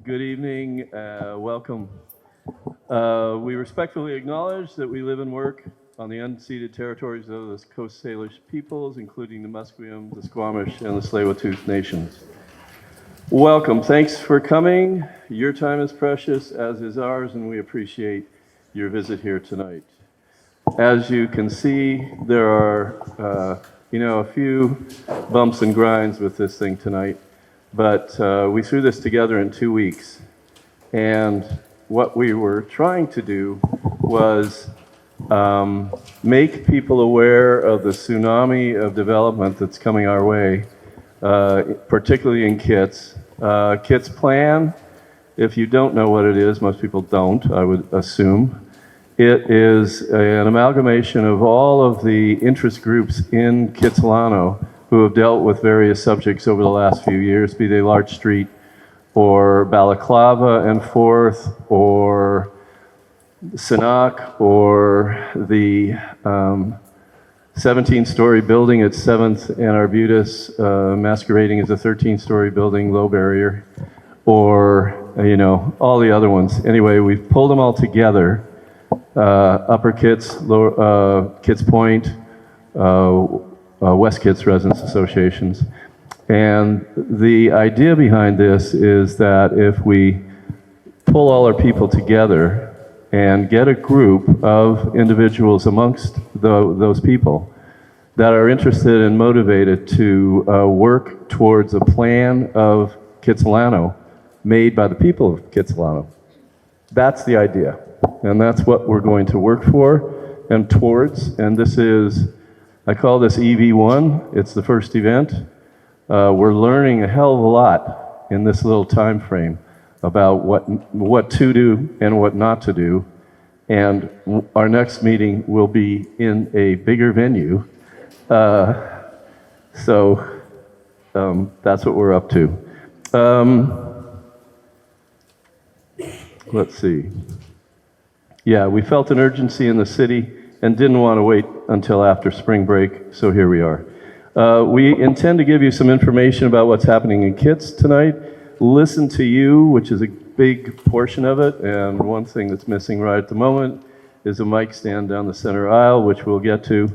Good evening, welcome. We respectfully acknowledge that we live and work on the unceded territories of the Coast Salish peoples, including the Musqueam, the Squamish, and the Tsleil-Waututh nations. Welcome, thanks for coming. Your time is precious, as is ours, and we appreciate your visit here tonight. As you can see, there are, a few bumps and grinds with this thing tonight. But we threw this together in 2 weeks, and what we were trying to do was make people aware of the tsunami of development that's coming our way, particularly in Kits. KitsPlan, if you don't know what it is, most people don't, I would assume. It is an amalgamation of all of the interest groups in Kitsilano who have dealt with various subjects over the last few years, be they Larch Street or Balaclava and Fourth or Sinnock or the 17-story building at 7th and Arbutus masquerading as a 13-story building, low barrier, or, all the other ones. Anyway, we've pulled them all together, Upper Kits, Lower Kits Point, West Kits Residents Associations. And the idea behind this is that if we pull all our people together and get a group of individuals amongst those people that are interested and motivated to work towards a plan of Kitsilano made by the people of Kitsilano. That's the idea. And that's what we're going to work for and towards. And this is, I call this EV1. It's the first event. We're learning a hell of a lot in this little time frame about what to do and what not to do. And our next meeting will be in a bigger venue. So that's what we're up to. Let's see. Yeah, we felt an urgency in the city and didn't want to wait until after spring break, so here we are. We intend to give you some information about what's happening in Kits tonight, listen to you, which is a big portion of it, and one thing that's missing right at the moment is a mic stand down the center aisle, which we'll get to,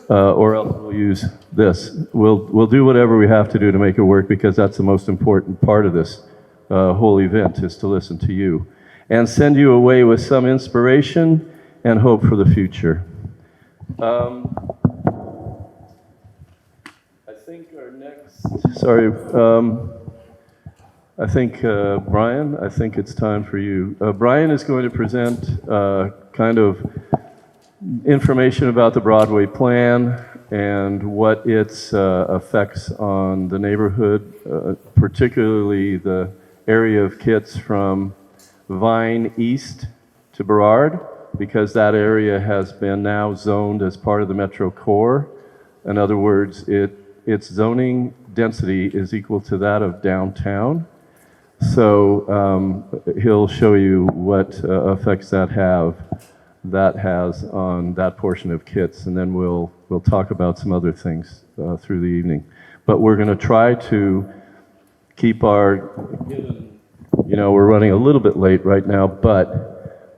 or else we'll use this. We'll do whatever we have to do to make it work, because that's the most important part of this whole event, is to listen to you and send you away with some inspiration and hope for the future. I think our next, Brian, I think it's time for you. Brian is going to present kind of information about the Broadway Plan and what its effects on the neighborhood, particularly the area of Kits from Vine East to Burrard, because that area has been now zoned as part of the Metro Core. In other words, its zoning density is equal to that of downtown. So he'll show you what effects that has on that portion of Kits, and then we'll talk about some other things through the evening. But we're going to try to keep our, we're running a little bit late right now, but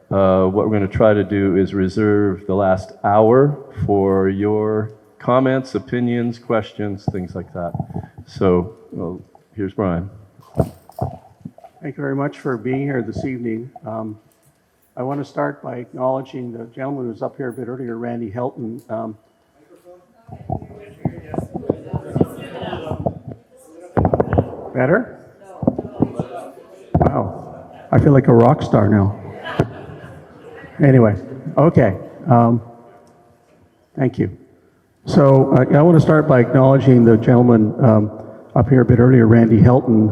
what we're going to try to do is reserve the last hour for your comments, opinions, questions, things like that. So here's Brian. Thank you very much for being here this evening. I want to start by acknowledging the gentleman who was up here a bit earlier, Randy Helton. Better? Wow, I feel like a rock star now. Anyway, okay. Thank you. So I want to start by acknowledging the gentleman up here a bit earlier, Randy Helton.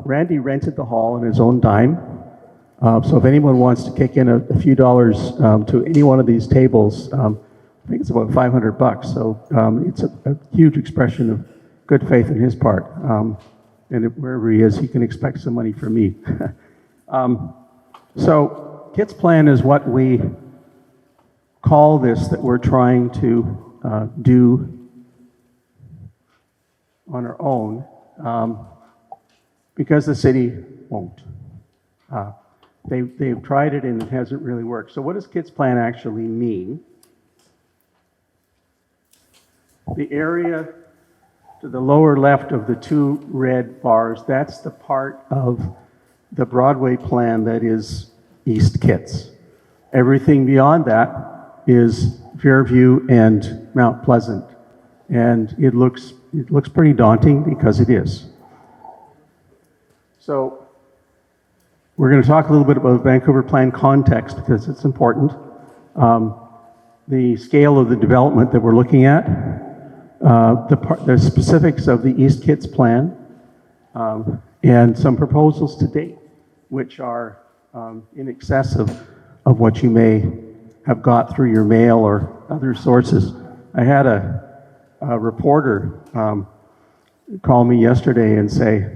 Randy rented the hall on his own dime. So if anyone wants to kick in a few dollars to any one of these tables, I think it's about $500. So it's a huge expression of good faith on his part. And wherever he is, he can expect some money from me. So KitsPlan is what we call this that we're trying to do on our own, because the city won't. They've tried it and it hasn't really worked. So what does KitsPlan actually mean? The area to the lower left of the two red bars, that's the part of the Broadway plan that is East Kits. Everything beyond that is Fairview and Mount Pleasant. And it looks pretty daunting because it is. So we're going to talk a little bit about Vancouver plan context because it's important. The scale of the development that we're looking at, the specifics of the East Kits plan, and some proposals to date, which are in excess of what you may have got through your mail or other sources. I had a reporter call me yesterday and say,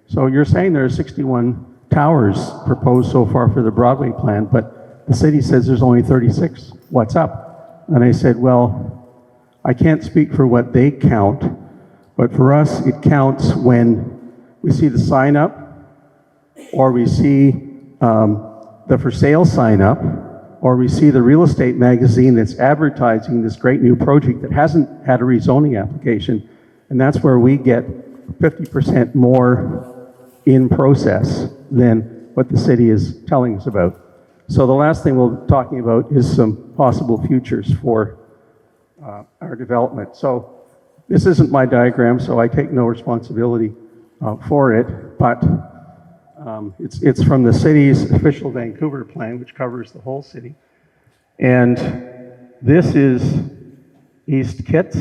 so you're saying there are 61 towers proposed so far for the Broadway plan, but the city says there's only 36. What's up? And I said, well, I can't speak for what they count, but for us it counts when we see the sign up or we see the for sale sign up, or we see the real estate magazine that's advertising this great new project that hasn't had a rezoning application, and that's where we get 50% more in process than what the city is telling us about. So the last thing we're talking about is some possible futures for our development. So this isn't my diagram, so I take no responsibility for it, but it's from the city's official Vancouver plan, which covers the whole city. And this is East Kits,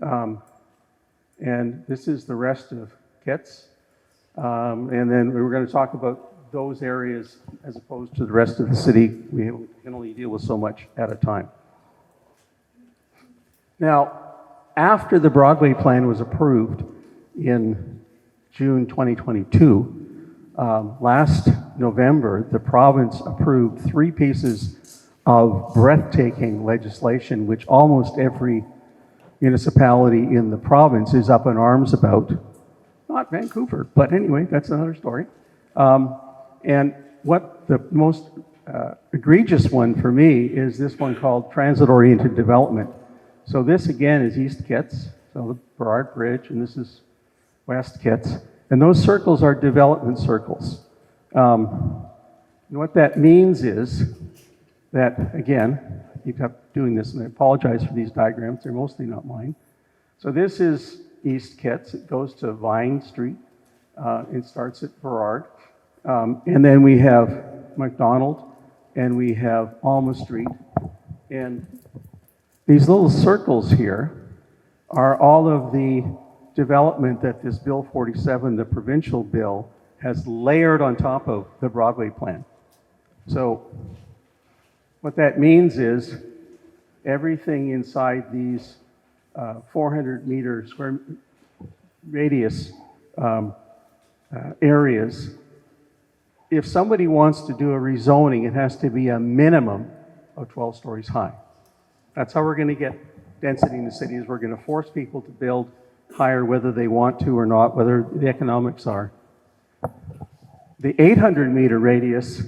and this is the rest of Kits. And then we're going to talk about those areas as opposed to the rest of the city. We can only deal with so much at a time. Now, after the Broadway plan was approved in June 2022, last November, the province approved 3 pieces of breathtaking legislation, which almost every municipality in the province is up in arms about. Not Vancouver, but anyway, that's another story. And what the most egregious one for me is this one called transit-oriented development. So this again is East Kits, so the Burrard Bridge, and this is West Kits. And those circles are development circles. And what that means is that, again, I keep doing this, and I apologize for these diagrams, they're mostly not mine. So this is East Kits, it goes to Vine Street, it starts at Burrard. And then we have McDonald, and we have Alma Street. And these little circles here are all of the development that this Bill 47, the provincial bill, has layered on top of the Broadway plan. So what that means is everything inside these 400-meter square radius areas, if somebody wants to do a rezoning, it has to be a minimum of 12 stories high. That's how we're going to get density in the cities. We're going to force people to build higher whether they want to or not, whether the economics are. The 800-meter radius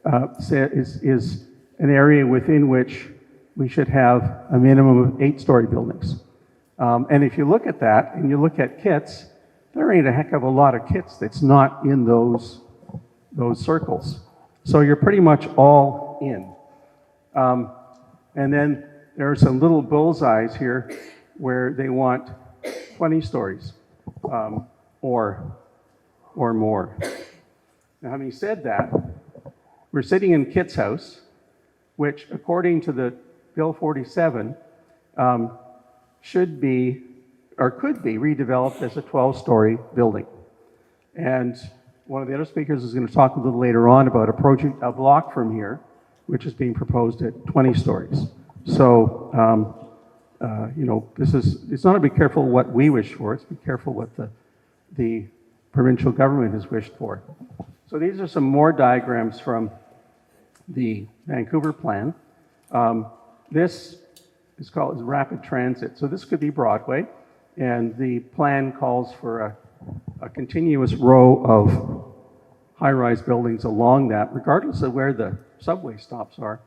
is an area within which we should have a minimum of 8-story buildings. And if you look at that, and you look at kits, there ain't a heck of a lot of kits that's not in those circles. So you're pretty much all in. And then there are some little bullseyes here where they want 20 stories or more. Now, having said that, we're sitting in Kit's house, which, according to the Bill 47, should be or could be redeveloped as a 12-story building. And one of the other speakers is going to talk a little later on about a project a block from here, which is being proposed at 20 stories. So, you know, it's not to be careful what we wish for, it's to be careful what the provincial government has wished for. So these are some more diagrams from the Vancouver plan. This is called rapid transit. So this could be Broadway, and the plan calls for a continuous row high-rise buildings along that, regardless of where the subway stops are.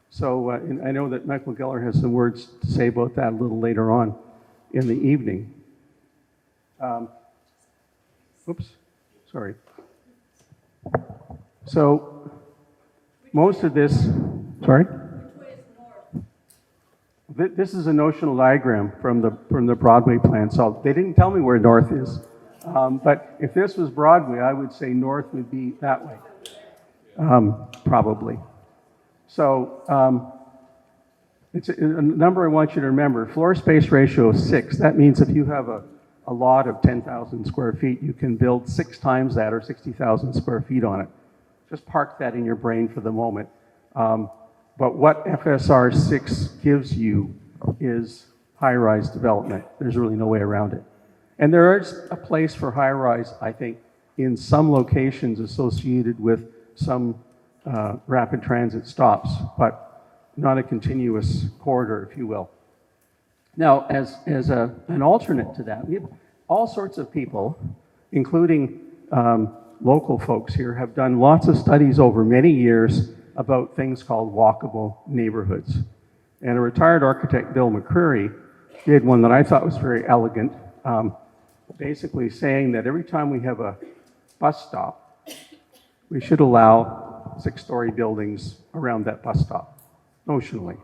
So and I know that Michael Geller has some words to say about that a little later on in the evening. Oops, sorry. So most of this, sorry? This is a notional diagram from the Broadway Plan. So they didn't tell me where north is. But if this was Broadway, I would say north would be that way, probably. So it's a number I want you to remember. Floor space ratio of 6. That means if you have a lot of 10,000 square feet, you can build 6 times that, or 60,000 square feet on it. Just park that in your brain for the moment. But what FSR 6 gives you is high-rise development. There's really no way around it. And there is a place for high-rise, I think, in some locations associated with some rapid transit stops, but not a continuous corridor, if you will. Now, as an alternate to that, we have all sorts of people, including local folks here, have done lots of studies over many years about things called walkable neighborhoods. And a retired architect, Bill McCreary, did one that I thought was very elegant, basically saying that every time we have a bus stop, we should allow 6-story buildings around that bus stop, notionally.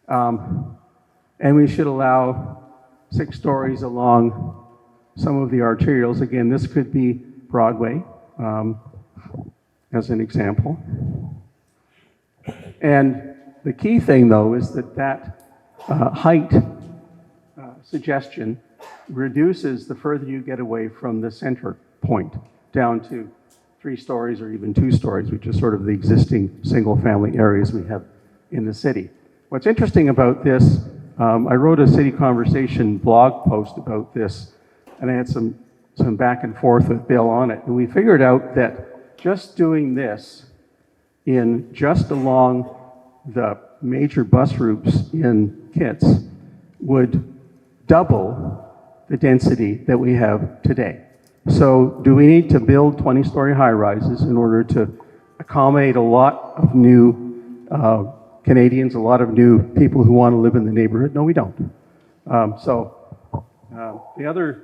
And we should allow 6 stories along some of the arterials. Again, this could be Broadway, as an example. And the key thing, though, is that height suggestion reduces the further you get away from the center point, down to 3 stories or even 2 stories, which is sort of the existing single-family areas we have in the city. What's interesting about this, I wrote a City Conversation blog post about this, and I had some back and forth with Bill on it, and we figured out that just doing this in just along the major bus routes in Kits would double the density that we have today. So do we need to build 20-story high-rises in order to accommodate a lot of new Canadians, a lot of new people who want to live in the neighborhood? No, we don't. The other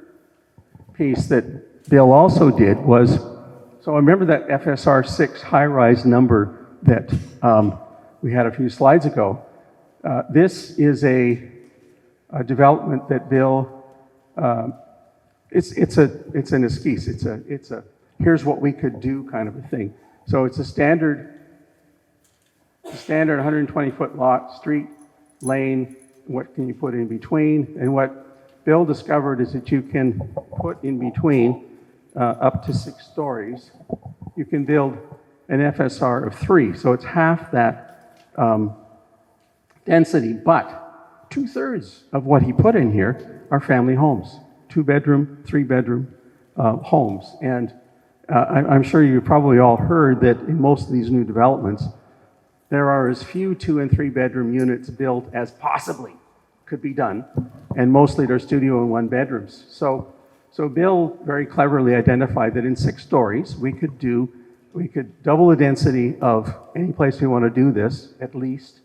piece that Bill also did was, so I remember that FSR 6 high-rise number that we had a few slides ago. This is a development that Bill, it's an esquisse. It's a here's what we could do kind of a thing. So it's a standard 120-foot lot, street, lane. What can you put in between? And what Bill discovered is that you can put in between up to 6 stories. You can build an FSR of 3, so it's half that density, but 2/3 of what he put in here are family homes, 2-bedroom, 3-bedroom homes. And I'm sure you've probably all heard that in most of these new developments, there are as few 2- and 3-bedroom units built as possibly could be done, and mostly they're studio and 1-bedrooms. So Bill very cleverly identified that in 6 stories, we could double the density of any place we want to do this, at least.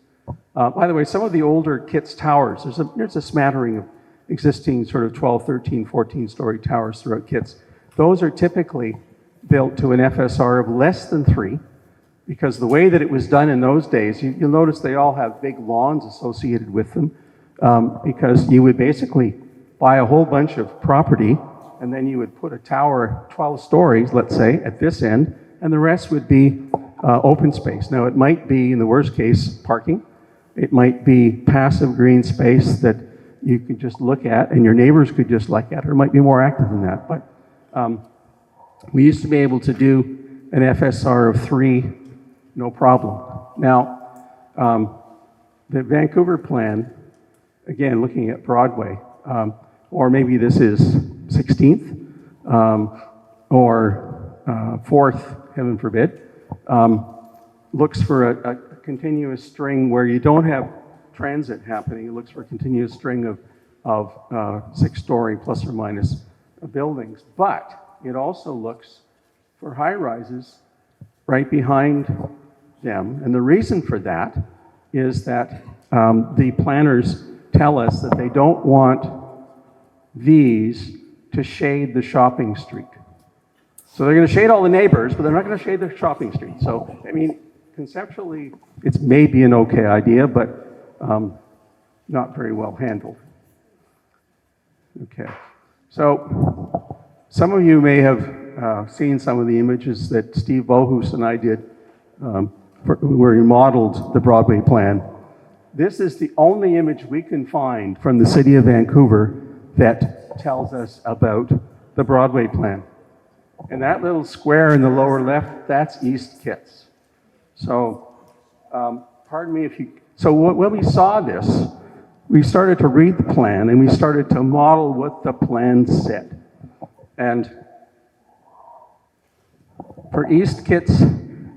By the way, some of the older Kits towers, there's a smattering of existing sort of 12, 13, 14-story towers throughout Kits. Those are typically built to an FSR of less than 3, because the way that it was done in those days, you'll notice they all have big lawns associated with them, because you would basically buy a whole bunch of property, and then you would put a tower 12 stories, let's say, at this end, and the rest would be open space. Now, it might be, in the worst case, parking. It might be passive green space that you could just look at, and your neighbors could just look at, or it might be more active than that. But we used to be able to do an FSR of 3, no problem. Now, the Vancouver plan, again, looking at Broadway, or maybe this is 16th, or 4th, heaven forbid, looks for a continuous string where you don't have transit happening. It looks for a continuous string of 6-story plus or minus buildings. But it also looks for high-rises right behind them. And the reason for that is that the planners tell us that they don't want these to shade the shopping street. So they're going to shade all the neighbors, but they're not going to shade the shopping street. So, I mean, conceptually, it's maybe an okay idea, but not very well handled. Okay. So some of you may have seen some of the images that Steve Bohus and I did where he modeled the Broadway plan. This is the only image we can find from the city of Vancouver that tells us about the Broadway plan. And that little square in the lower left, that's East Kits. So, pardon me if you, so when we saw this, we started to read the plan and we started to model what the plan said. And for East Kits,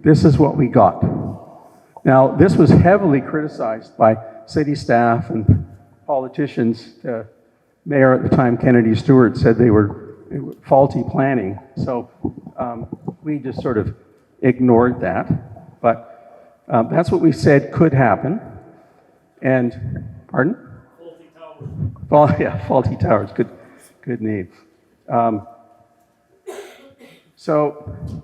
this is what we got. Now, this was heavily criticized by city staff and politicians. Mayor at the time, Kennedy Stewart, said they were faulty planning. So we just sort of ignored that. But that's what we said could happen. And, pardon? Faulty towers. Yeah, faulty towers. Good name. So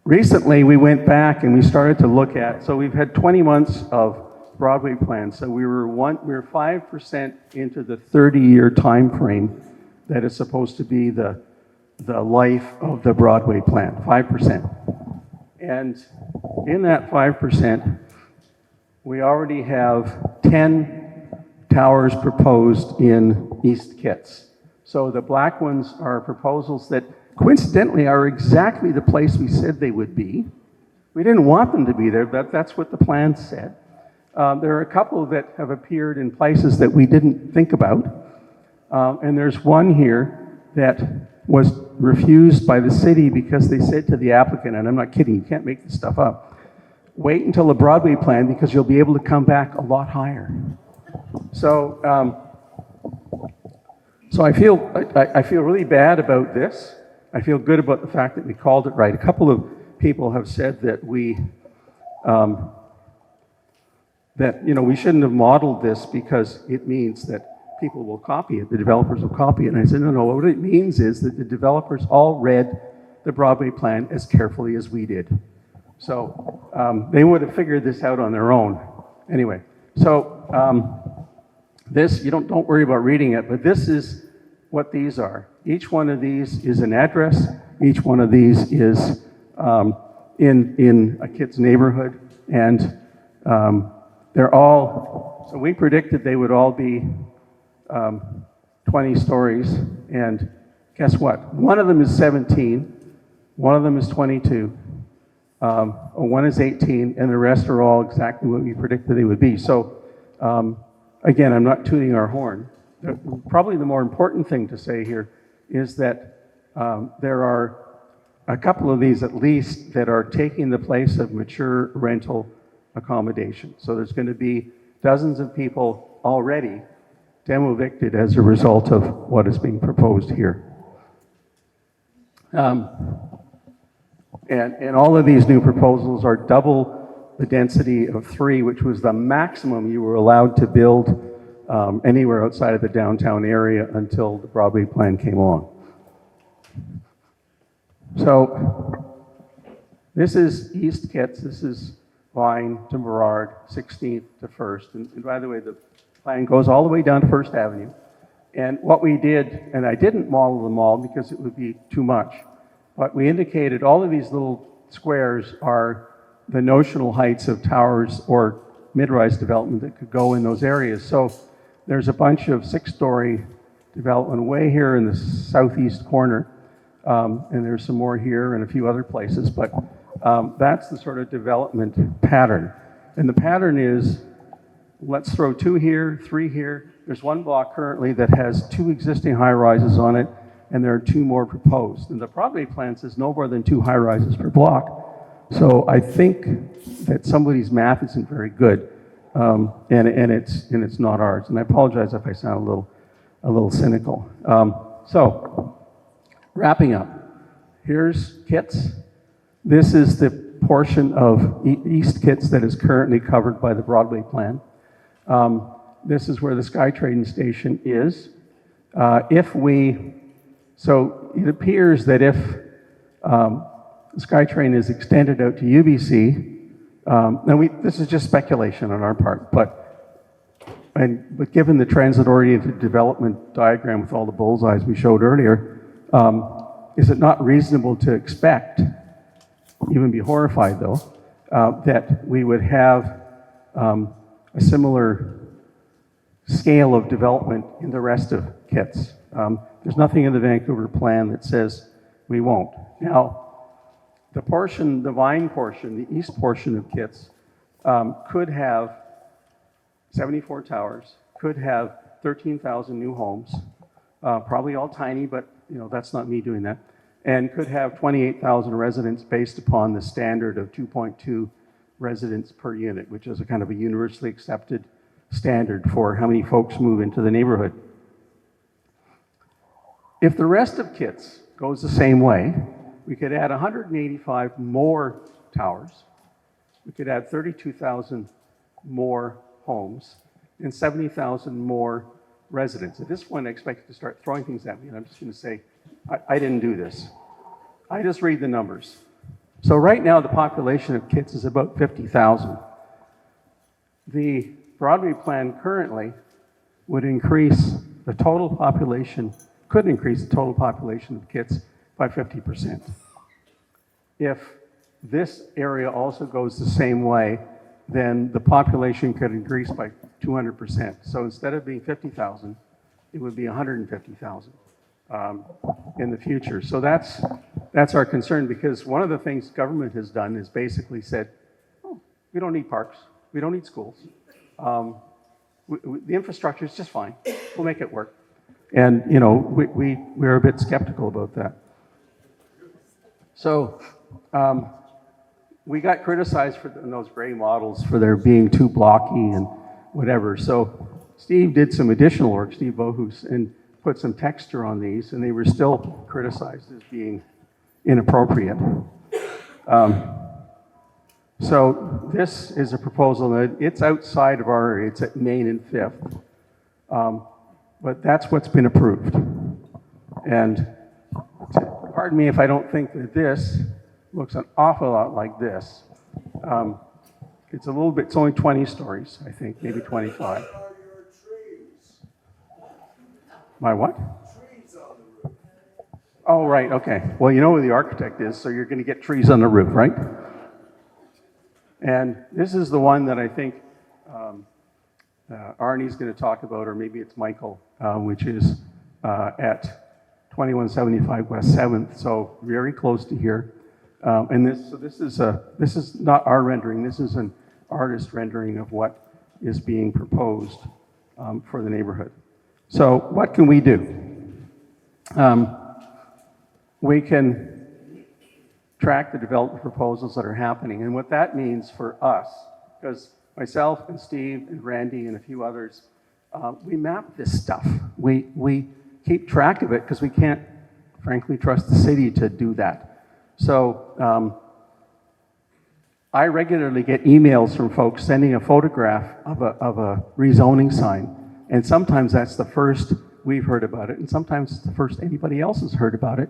recently we went back and we started to look at, so we've had 20 months of Broadway plan. So we were 5% into the 30-year time frame that is supposed to be the life of the Broadway plan, 5%. And in that 5%, we already have 10 towers proposed in East Kits. So the black ones are proposals that coincidentally are exactly the place we said they would be. We didn't want them to be there, but that's what the plan said. There are a couple that have appeared in places that we didn't think about. And there's one here that was refused by the city because they said to the applicant, and I'm not kidding, you can't make this stuff up, wait until the Broadway plan because you'll be able to come back a lot higher. So, so I feel really bad about this. I feel good about the fact that we called it right. A couple of people have said that we shouldn't have modeled this because it means that people will copy it, the developers will copy it. And I said, no, what it means is that the developers all read the Broadway plan as carefully as we did. So they would have figured this out on their own. Anyway, so this, you don't worry about reading it, but this is what these are. Each one of these is an address. Each one of these is in a kid's neighborhood. And they're all, so we predicted they would all be 20 stories. And guess what? One of them is 17, one of them is 22, one is 18, and the rest are all exactly what we predicted they would be. So again, I'm not tooting our horn. Probably the more important thing to say here is that there are a couple of these at least that are taking the place of mature rental accommodation. So there's going to be dozens of people already demo evicted as a result of what is being proposed here. And all of these new proposals are double the density of 3, which was the maximum you were allowed to build anywhere outside of the downtown area until the Broadway plan came along. So this is East Kits, this is Vine to Burrard, 16th to 1st. And by the way, the plan goes all the way down to 1st Avenue. And what we did, and I didn't model them all because it would be too much, but we indicated all of these little squares are the notional heights of towers or mid-rise development that could go in those areas. So there's a bunch of 6-story development way here in the southeast corner, and there's some more here and a few other places, but that's the sort of development pattern. And the pattern is, let's throw 2 here, 3 here. There's one block currently that has 2 existing high-rises on it, and there are 2 more proposed. And the Broadway plan says no more than 2 high-rises per block. So I think that somebody's math isn't very good, and it's not ours. And I apologize if I sound a little cynical. So wrapping up, here's Kits. This is the portion of East Kits that is currently covered by the Broadway Plan. This is where the SkyTrain station is. So it appears that if SkyTrain is extended out to UBC, this is just speculation on our part, but given the transit-oriented development diagram with all the bullseyes we showed earlier, is it not reasonable to expect, even be horrified though, that we would have a similar scale of development in the rest of Kits? There's nothing in the Vancouver plan that says we won't. Now, the Vine portion, the east portion of Kits, could have 74 towers, could have 13,000 new homes, probably all tiny, but that's not me doing that, and could have 28,000 residents based upon the standard of 2.2 residents per unit, which is a kind of a universally accepted standard for how many folks move into the neighborhood. If the rest of Kits goes the same way, we could add 185 more towers, we could add 32,000 more homes, and 70,000 more residents. At this point, I expect you to start throwing things at me, and I'm just going to say, I didn't do this. I just read the numbers. So right now, the population of Kits is about 50,000. The Broadway Plan currently would increase the total population, could increase the total population of Kits by 50%. If this area also goes the same way, then the population could increase by 200%. So instead of being 50,000, it would be 150,000 in the future. So that's our concern, because one of the things government has done is basically said, oh, we don't need parks, we don't need schools. The infrastructure is just fine. We'll make it work. And we're a bit skeptical about that. So we got criticized in those gray models for their being too blocky and whatever. So Steve did some additional work, Steve Bohus, and put some texture on these, and they were still criticized as being inappropriate. So this is a proposal that it's outside of our area. It's at Main and Fifth. But that's what's been approved. And pardon me if I don't think that this looks an awful lot like this. It's a little bit, it's only 20 stories, I think, maybe 25. My what? Trees on the roof. Oh, right, okay. Well, you know who the architect is, so you're going to get trees on the roof, right? And this is the one that I think Arny's going to talk about, or maybe it's Michael, which is at 2175 West 7th, so very close to here. And this is not our rendering. This is an artist rendering of what is being proposed for the neighborhood. So what can we do? We can track the development proposals that are happening, and what that means for us, because myself and Steve and Randy and a few others, we map this stuff. We keep track of it because we can't, frankly, trust the city to do that. So I regularly get emails from folks sending a photograph of a rezoning sign, and sometimes that's the first we've heard about it, and sometimes it's the first anybody else has heard about it.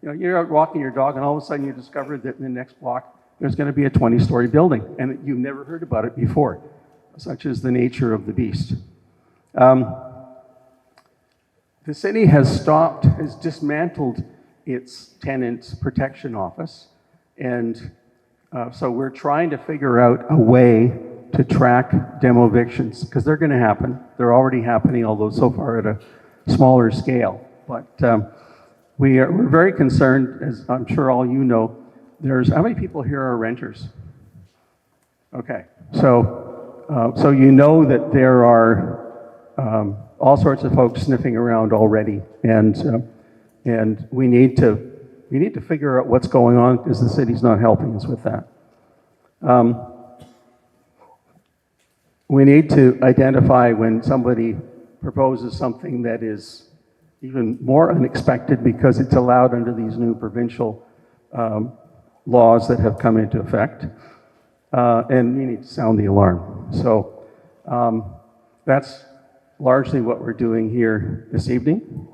You're out walking your dog, and all of a sudden you discover that in the next block there's going to be a 20-story building, and you've never heard about it before. Such is the nature of the beast. The city has dismantled its tenant protection office, and so we're trying to figure out a way to track demo evictions, because they're going to happen. They're already happening, although so far at a smaller scale. But we're very concerned, as I'm sure all you know. How many people here are renters? Okay, so you know that there are all sorts of folks sniffing around already, and we need to figure out what's going on, because the city's not helping us with that. We need to identify when somebody proposes something that is even more unexpected because it's allowed under these new provincial laws that have come into effect, and you need to sound the alarm. So that's largely what we're doing here this evening.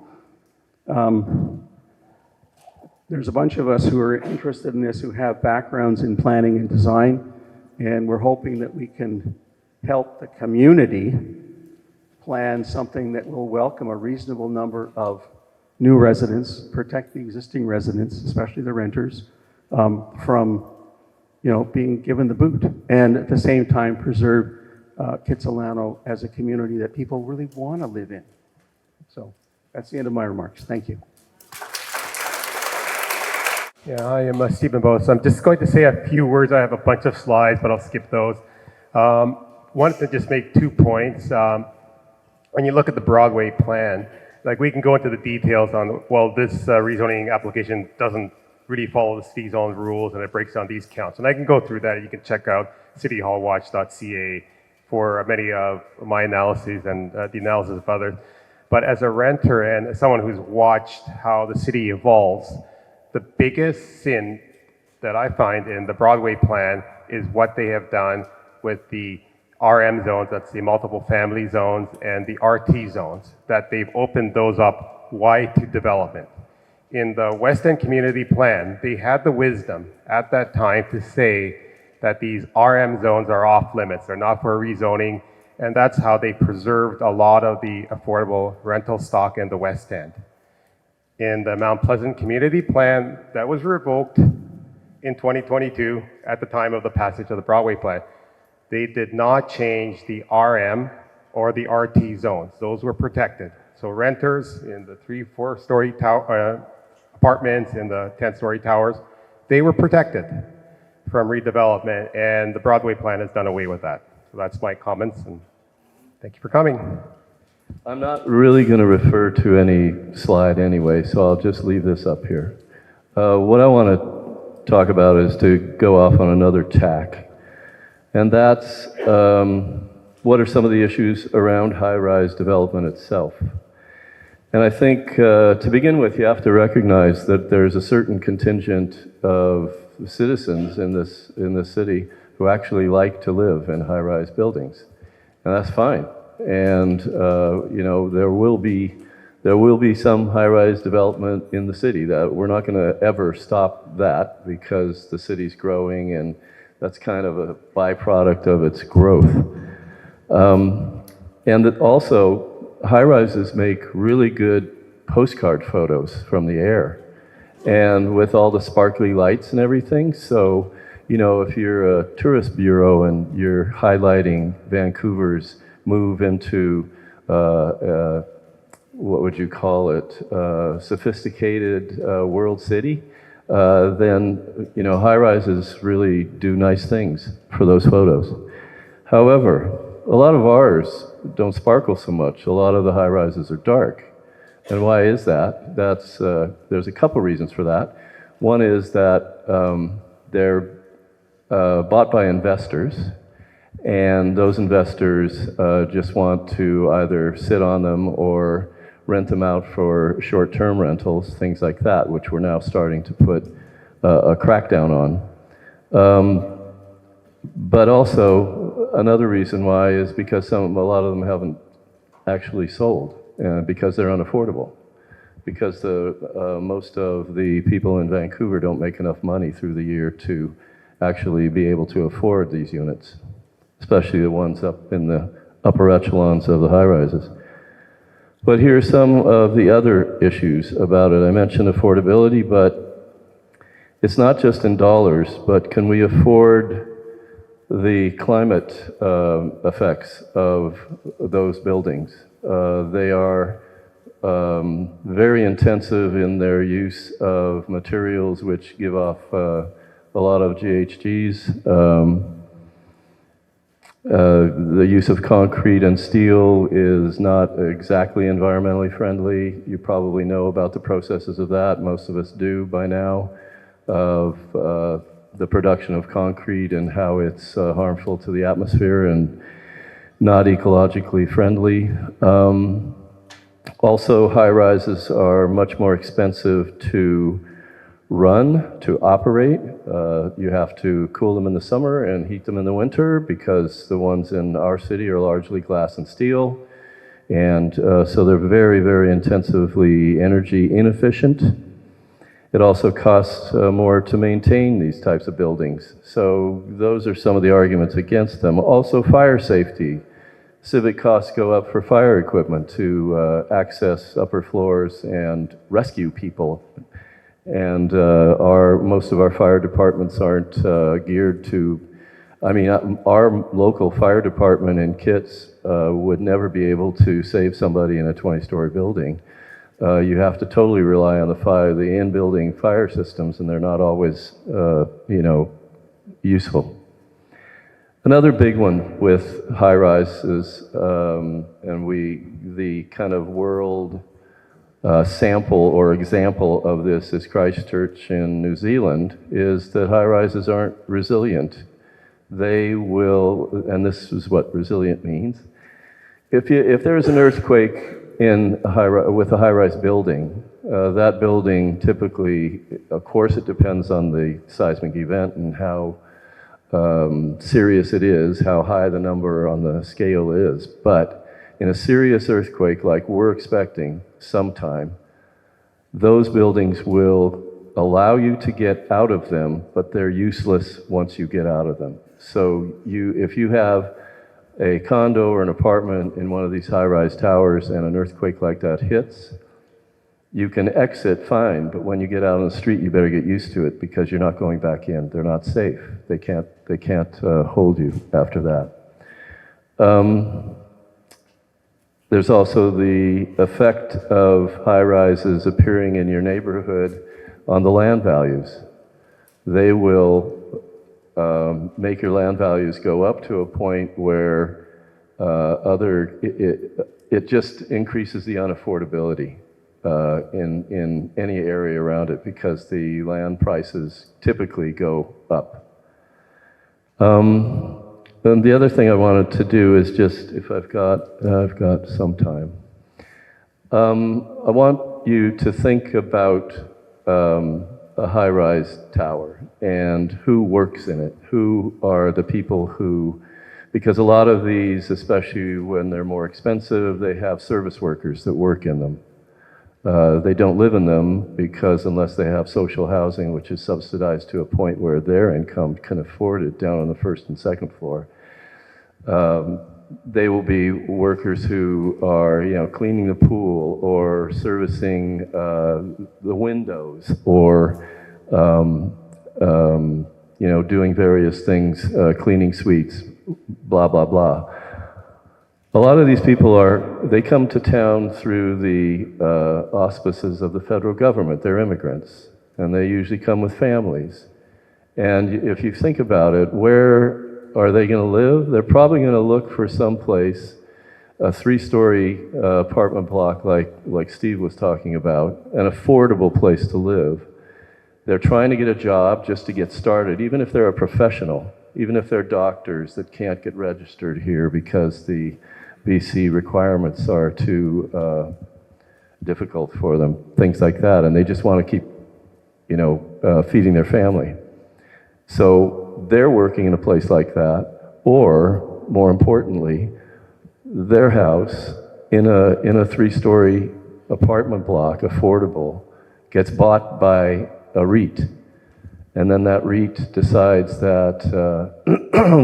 There's a bunch of us who are interested in this who have backgrounds in planning and design, and we're hoping that we can help the community plan something that will welcome a reasonable number of new residents, protect the existing residents, especially the renters, from being given the boot, and at the same time preserve Kitsilano as a community that people really want to live in. So that's the end of my remarks. Thank you. Yeah, I am Stephen Bohus. I'm just going to say a few words. I have a bunch of slides, but I'll skip those. Wanted to just make 2 points. When you look at the Broadway plan, like we can go into the details on, well, this rezoning application doesn't really follow the city zone rules and it breaks down these counts. And I can go through that. You can check out CityHallWatch.ca for many of my analyses and the analysis of others. But as a renter and as someone who's watched how the city evolves, the biggest sin that I find in the Broadway plan is what they have done with the RM zones, that's the multiple family zones, and the RT zones, that they've opened those up wide to development. In the West End Community Plan, they had the wisdom at that time to say that these RM zones are off limits, they're not for rezoning, and that's how they preserved a lot of the affordable rental stock in the West End. In the Mount Pleasant Community Plan, that was revoked in 2022 at the time of the passage of the Broadway Plan. They did not change the RM or the RT zones. Those were protected. So renters in the 3-4-story apartments, in the 10-story towers, they were protected from redevelopment, and the Broadway Plan has done away with that. So that's my comments, and thank you for coming. I'm not really going to refer to any slide anyway, so I'll just leave this up here. What I want to talk about is to go off on another tack. And that's what are some of the issues around high-rise development itself. And I think to begin with, you have to recognize that there's a certain contingent of citizens in this city who actually like to live in high-rise buildings, and that's fine. And there will be some high-rise development in the city. That we're not going to ever stop that because the city's growing, and that's kind of a byproduct of its growth. And that also, high-rises make really good postcard photos from the air, and with all the sparkly lights and everything. So, if you're a tourist bureau and you're highlighting Vancouver's move into, what would you call it, sophisticated world city, then high-rises really do nice things for those photos. However, a lot of ours don't sparkle so much. A lot of the high-rises are dark. And why is that? There's a couple reasons for that. One is that they're bought by investors, and those investors just want to either sit on them or rent them out for short-term rentals, things like that, which we're now starting to put a crackdown on. But also, another reason why is because a lot of them haven't actually sold, because they're unaffordable. Because most of the people in Vancouver don't make enough money through the year to actually be able to afford these units, especially the ones up in the upper echelons of the high-rises. But here are some of the other issues about it. I mentioned affordability, but it's not just in dollars, but can we afford the climate effects of those buildings? They are very intensive in their use of materials which give off a lot of GHGs. The use of concrete and steel is not exactly environmentally friendly. You probably know about the processes of that. Most of us do by now, of the production of concrete and how it's harmful to the atmosphere and not ecologically friendly. Also, high-rises are much more expensive to run, to operate. You have to cool them in the summer and heat them in the winter because the ones in our city are largely glass and steel. And so they're very, very intensively energy inefficient. It also costs more to maintain these types of buildings. So those are some of the arguments against them. Also, fire safety. Civic costs go up for fire equipment to access upper floors and rescue people. And most of our fire departments aren't geared to, our local fire department in Kits would never be able to save somebody in a 20-story building. You have to totally rely on the in-building fire systems, and they're not always, useful. Another big one with high-rise is, the kind of world sample or example of this is Christchurch in New Zealand, is that high-rises aren't resilient. They will, and this is what resilient means, if there's an earthquake with a high-rise building, that building typically, of course it depends on the seismic event and how serious it is, how high the number on the scale is, but in a serious earthquake like we're expecting sometime, those buildings will allow you to get out of them, but they're useless once you get out of them. So if you have a condo or an apartment in one of these high-rise towers and an earthquake like that hits, you can exit fine, but when you get out on the street, you better get used to it because you're not going back in. They're not safe. They can't hold you after that. There's also the effect of high-rises appearing in your neighborhood on the land values. They will make your land values go up to a point where it just increases the unaffordability in any area around it because the land prices typically go up. And the other thing I wanted to do is just, if I've got some time, I want you to think about a high-rise tower and who works in it, who are the people who, because a lot of these, especially when they're more expensive, they have service workers that work in them. They don't live in them because unless they have social housing, which is subsidized to a point where their income can afford it down on the first and second floor, they will be workers who are, cleaning the pool or servicing the windows or, doing various things, cleaning suites, blah, blah, blah. A lot of these people they come to town through the auspices of the federal government. They're immigrants, and they usually come with families. And if you think about it, where are they going to live? They're probably going to look for some place, a 3-story apartment block like Steve was talking about, an affordable place to live. They're trying to get a job just to get started, even if they're a professional, even if they're doctors that can't get registered here because the BC requirements are too difficult for them, things like that, and they just want to keep, feeding their family. So they're working in a place like that, or more importantly, their house in a 3-story apartment block, affordable, gets bought by a REIT, and then that REIT decides that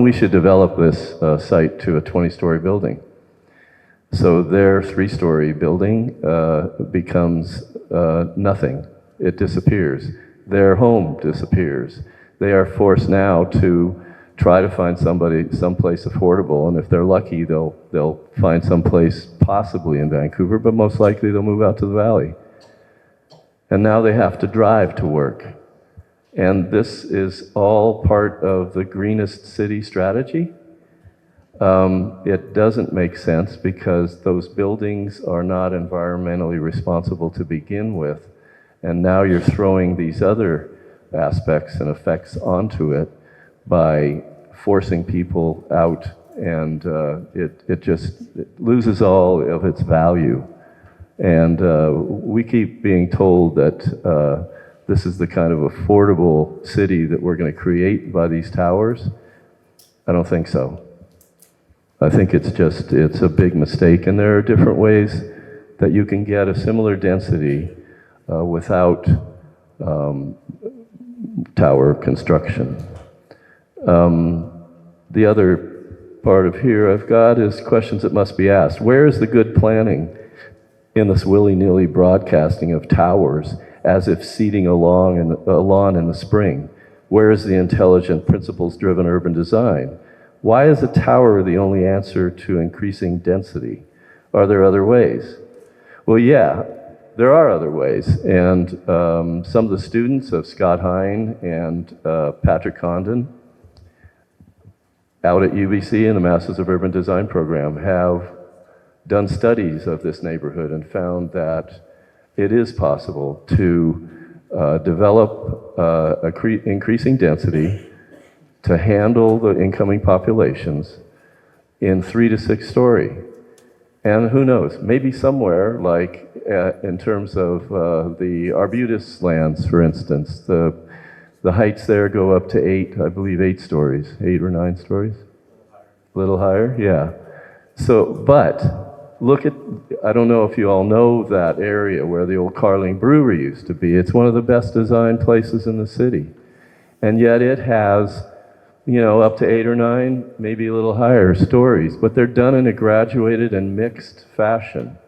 we should develop this site to a 20-story building. So their 3-story building becomes nothing. It disappears. Their home disappears. They are forced now to try to find someplace affordable, and if they're lucky, they'll find someplace possibly in Vancouver, but most likely they'll move out to the valley. And now they have to drive to work. And this is all part of the greenest city strategy. It doesn't make sense because those buildings are not environmentally responsible to begin with, and now you're throwing these other aspects and effects onto it by forcing people out, and it loses all of its value. And we keep being told that this is the kind of affordable city that we're going to create by these towers? I don't think so. I think it's a big mistake, and there are different ways that you can get a similar density without tower construction. The other part of here I've got is questions that must be asked. Where is the good planning in this willy-nilly broadcasting of towers as if seeding a lawn in the spring? Where is the intelligent, principles-driven urban design? Why is a tower the only answer to increasing density? Are there other ways? Well, yeah, there are other ways. And some of the students of Scott Hine and Patrick Condon out at UBC in the Masters of Urban Design program have done studies of this neighborhood and found that it is possible to develop increasing density to handle the incoming populations in 3 to 6 story. And who knows, maybe somewhere like in terms of the Arbutus lands, for instance, the heights there go up to 8 stories, 8 or 9 stories? A little higher, yeah. So, but look at, I don't know if you all know that area where the old Carling Brewery used to be. It's one of the best designed places in the city. And yet it has, up to 8 or 9, maybe a little higher stories, but they're done in a graduated and mixed fashion.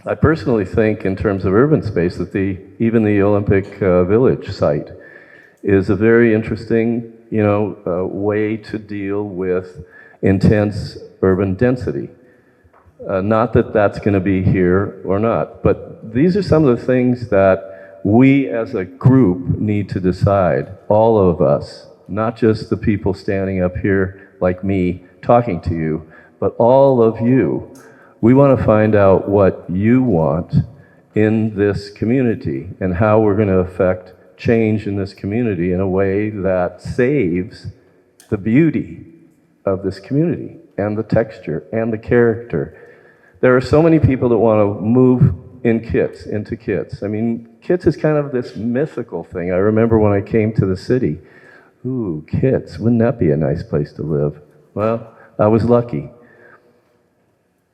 I personally think in terms of urban space that even the Olympic Village site is a very interesting, way to deal with intense urban density. Not that that's going to be here or not, but these are some of the things that we as a group need to decide, all of us, not just the people standing up here like me talking to you, but all of you. We want to find out what you want in this community and how we're going to affect change in this community in a way that saves the beauty of this community and the texture and the character. There are so many people that want to move into Kits. I mean, Kits is kind of this mythical thing. I remember when I came to the city, ooh, Kits, wouldn't that be a nice place to live? Well, I was lucky.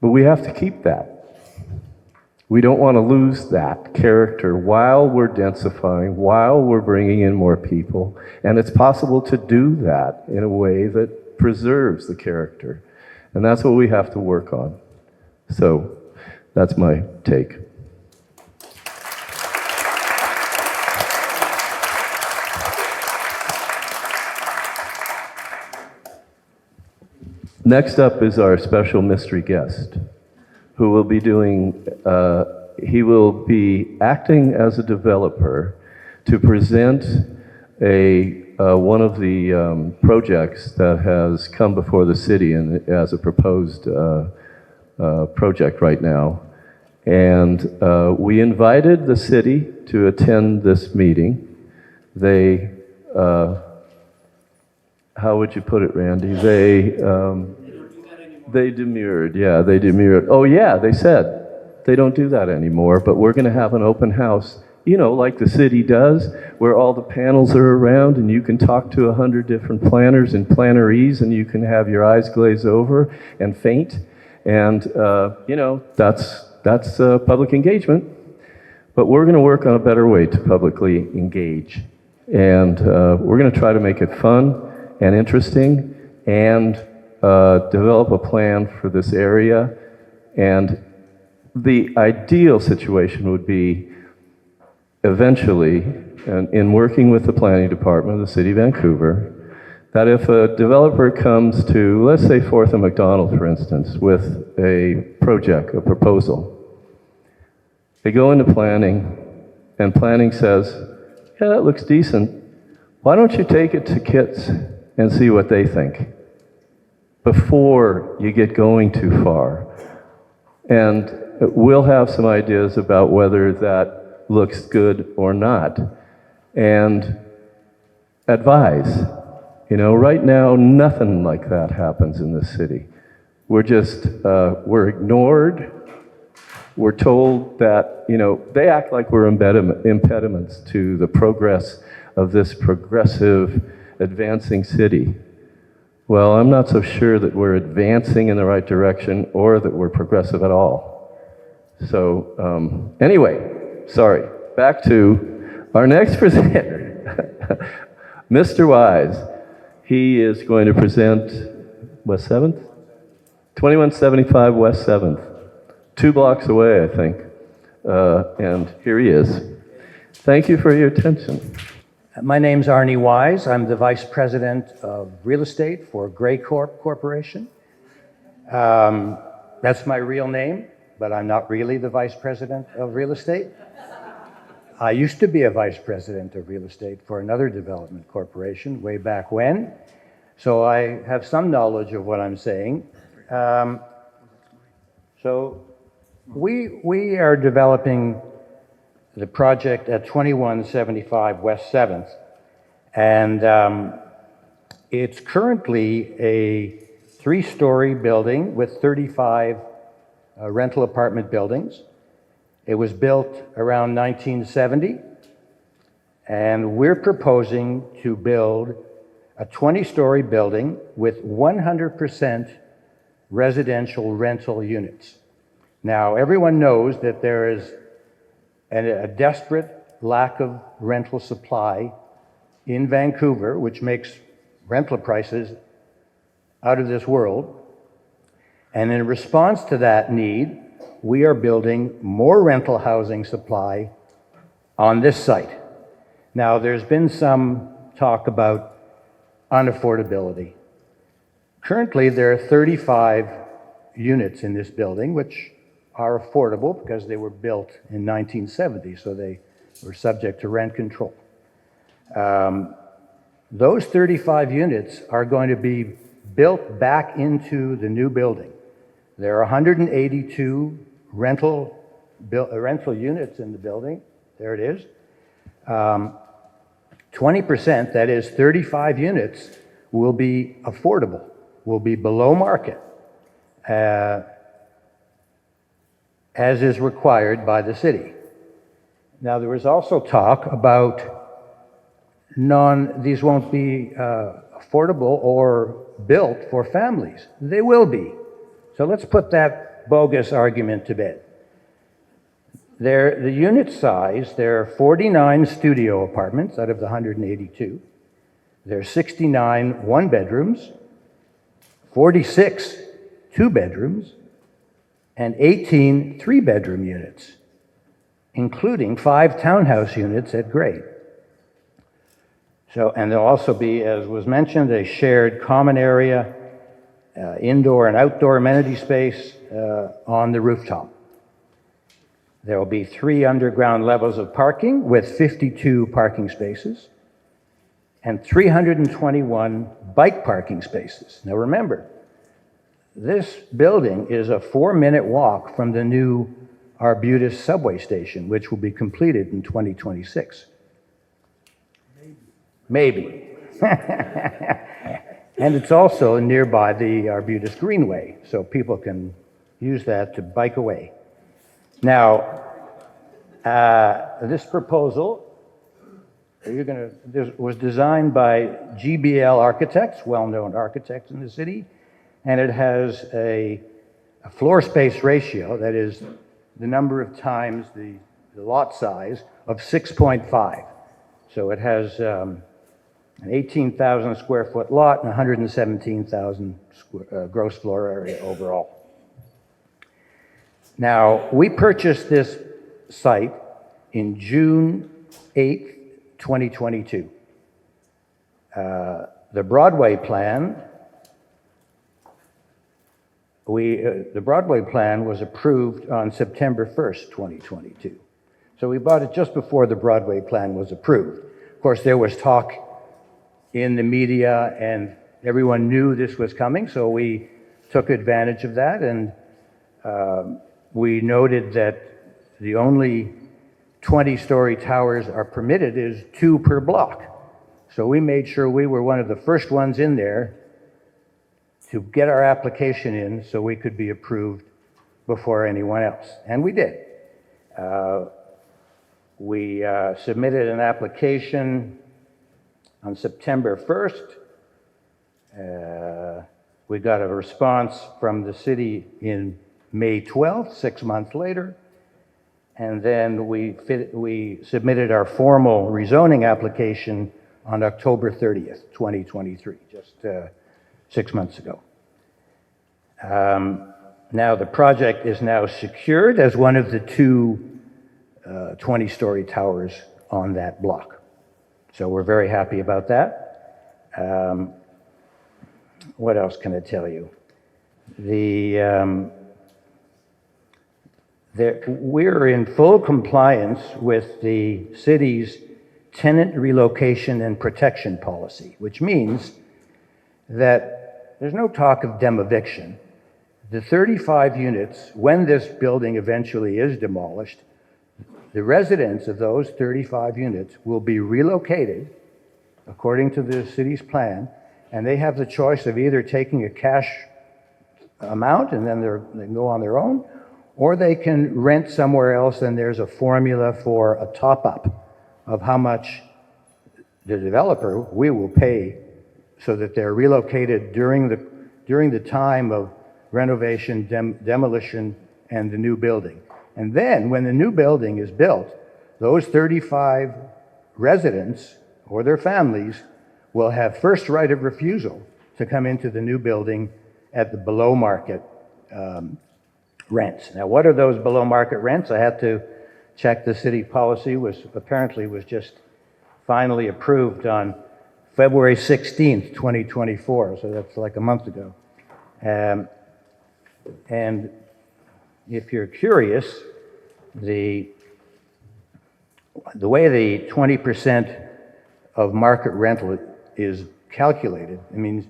But we have to keep that. We don't want to lose that character while we're densifying, while we're bringing in more people. And it's possible to do that in a way that preserves the character. And that's what we have to work on. So that's my take. Next up is our special mystery guest, who will be he will be acting as a developer to present one of the projects that has come before the city and as a proposed project right now. And we invited the city to attend this meeting. They, how would you put it, Randy? They demurred, yeah, they demurred. Oh yeah, they said they don't do that anymore, but we're going to have an open house, like the city does, where all the panels are around and you can talk to 100 different planners and planneries and you can have your eyes glaze over and faint. And, that's public engagement. But we're going to work on a better way to publicly engage. And we're going to try to make it fun and interesting and develop a plan for this area. And the ideal situation would be eventually, in working with the planning department of the city of Vancouver, that if a developer comes to, let's say, 4th and McDonald, for instance, with a project, a proposal, they go into planning, and planning says, yeah, that looks decent. Why don't you take it to Kits and see what they think before you get going too far? And we'll have some ideas about whether that looks good or not, and advise. Right now, nothing like that happens in this city. We're just, we're ignored, we're told that, they act like we're impediments to the progress of this progressive, advancing city. Well, I'm not so sure that we're advancing in the right direction or that we're progressive at all. So, anyway, sorry. Back to our next presenter, Mr. Wise. He is going to present West 7th? 2175 West 7th. 2 blocks away, I think. And here he is. Thank you for your attention. My name's Arny Wise. I'm the Vice President of Real Estate for Grey Corp Corporation. That's my real name, but I'm not really the Vice President of Real Estate. I used to be a Vice President of Real Estate for another development corporation way back when, so I have some knowledge of what I'm saying. So we are developing the project at 2175 West 7th, and it's currently a 3-story building with 35 rental apartment buildings. It was built around 1970, and we're proposing to build a 20-story building with 100% residential rental units. Now, everyone knows that there is a desperate lack of rental supply in Vancouver, which makes rental prices out of this world. And in response to that need, we are building more rental housing supply on this site. Now, there's been some talk about unaffordability. Currently, there are 35 units in this building, which are affordable because they were built in 1970, so they were subject to rent control. Those 35 units are going to be built back into the new building. There are 182 rental units in the building. There it is. 20%, that is 35 units, will be affordable, will be below market, as is required by the city. Now, there was also talk about these won't be affordable or built for families. They will be. So let's put that bogus argument to bed. The unit size, there are 49 studio apartments out of the 182. There are 69 one-bedrooms, 46 two-bedrooms, and 18 three-bedroom units, including 5 townhouse units at grade. So, and there'll also be, as was mentioned, a shared common area, indoor and outdoor amenity space on the rooftop. There will be 3 underground levels of parking with 52 parking spaces and 321 bike parking spaces. Now remember, this building is a 4-minute walk from the new Arbutus subway station, which will be completed in 2026. Maybe. And it's also nearby the Arbutus Greenway, so people can use that to bike away. Now, this proposal was designed by GBL Architects, well-known architects in the city, and it has a floor space ratio, that is the number of times the lot size, of 6.5. So it has an 18,000 square foot lot and 117,000 gross floor area overall. Now, we purchased this site in June 8th, 2022. The Broadway Plan, the Broadway Plan was approved on September 1st, 2022. So we bought it just before the Broadway Plan was approved. Of course, there was talk in the media and everyone knew this was coming, so we took advantage of that, and we noted that the only 20-story towers are permitted is 2 per block. So we made sure we were one of the first ones in there to get our application in so we could be approved before anyone else, and we did. We submitted an application on September 1st. We got a response from the city in May 12th, 6 months later. And then we submitted our formal rezoning application on October 30th, 2023, just 6 months ago. Now the project is now secured as one of the two 20-story towers on that block. So we're very happy about that. What else can I tell you? We're in full compliance with the city's tenant relocation and protection policy, which means that there's no talk of demoviction. The 35 units, when this building eventually is demolished, the residents of those 35 units will be relocated according to the city's plan, and they have the choice of either taking a cash amount and then they can go on their own, or they can rent somewhere else, and there's a formula for a top-up of how much the developer, we will pay so that they're relocated during the time of renovation, demolition, and the new building. And then, when the new building is built, those 35 residents or their families will have first right of refusal to come into the new building at the below market rents. Now, what are those below market rents? I had to check. The city policy was just finally approved on February 16th, 2024, so that's like a month ago. And if you're curious, the way the 20% of market rental is calculated, it means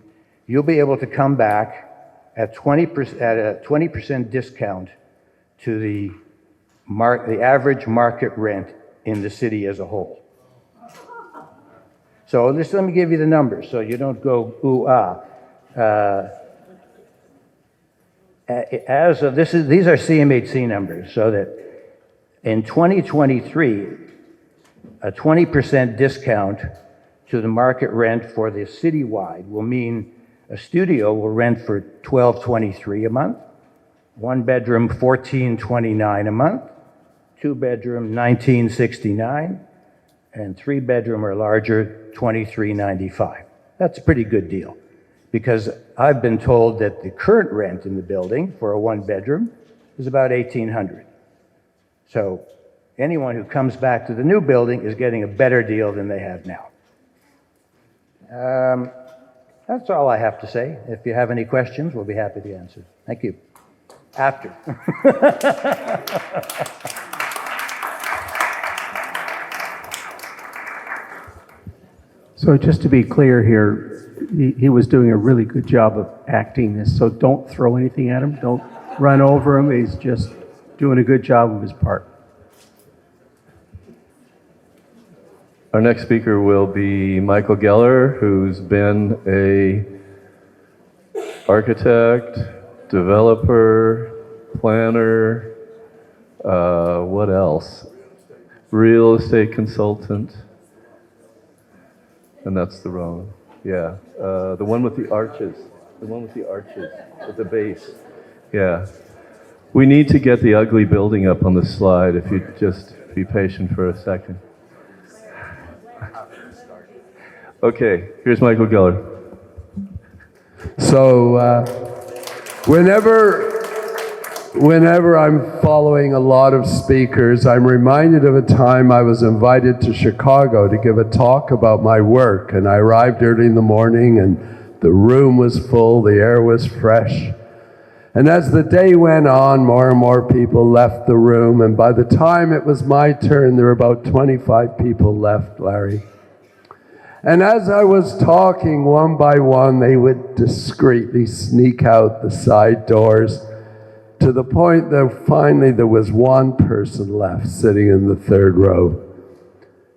you'll be able to come back at 20% discount to the average market rent in the city as a whole. So just let me give you the numbers so you don't go ooh ah. As of these are CMHC numbers, so that in 2023, a 20% discount to the market rent for the citywide will mean a studio will rent for $12.23 a month, one bedroom $14.29 a month, two bedroom $19.69, and three bedroom or larger $23.95. That's a pretty good deal, because I've been told that the current rent in the building for a one bedroom is about $1,800. So anyone who comes back to the new building is getting a better deal than they have now. That's all I have to say. If you have any questions, we'll be happy to answer. Thank you. After. So just to be clear here, he was doing a really good job of acting this, so don't throw anything at him, don't run over him, he's just doing a good job of his part. Our next speaker will be Michael Geller, who's been a architect, developer, planner, what else? Real estate consultant. And that's the wrong, yeah. The one with the arches, at the base. Yeah. We need to get the ugly building up on the slide, if you'd just be patient for a second. Okay, here's Michael Geller. So whenever I'm following a lot of speakers, I'm reminded of a time I was invited to Chicago to give a talk about my work, and I arrived early in the morning and the room was full, the air was fresh. And as the day went on, more and more people left the room, and by the time it was my turn, there were about 25 people left, Larry. And as I was talking, one by one, they would discreetly sneak out the side doors, to the point that finally there was one person left sitting in the third row.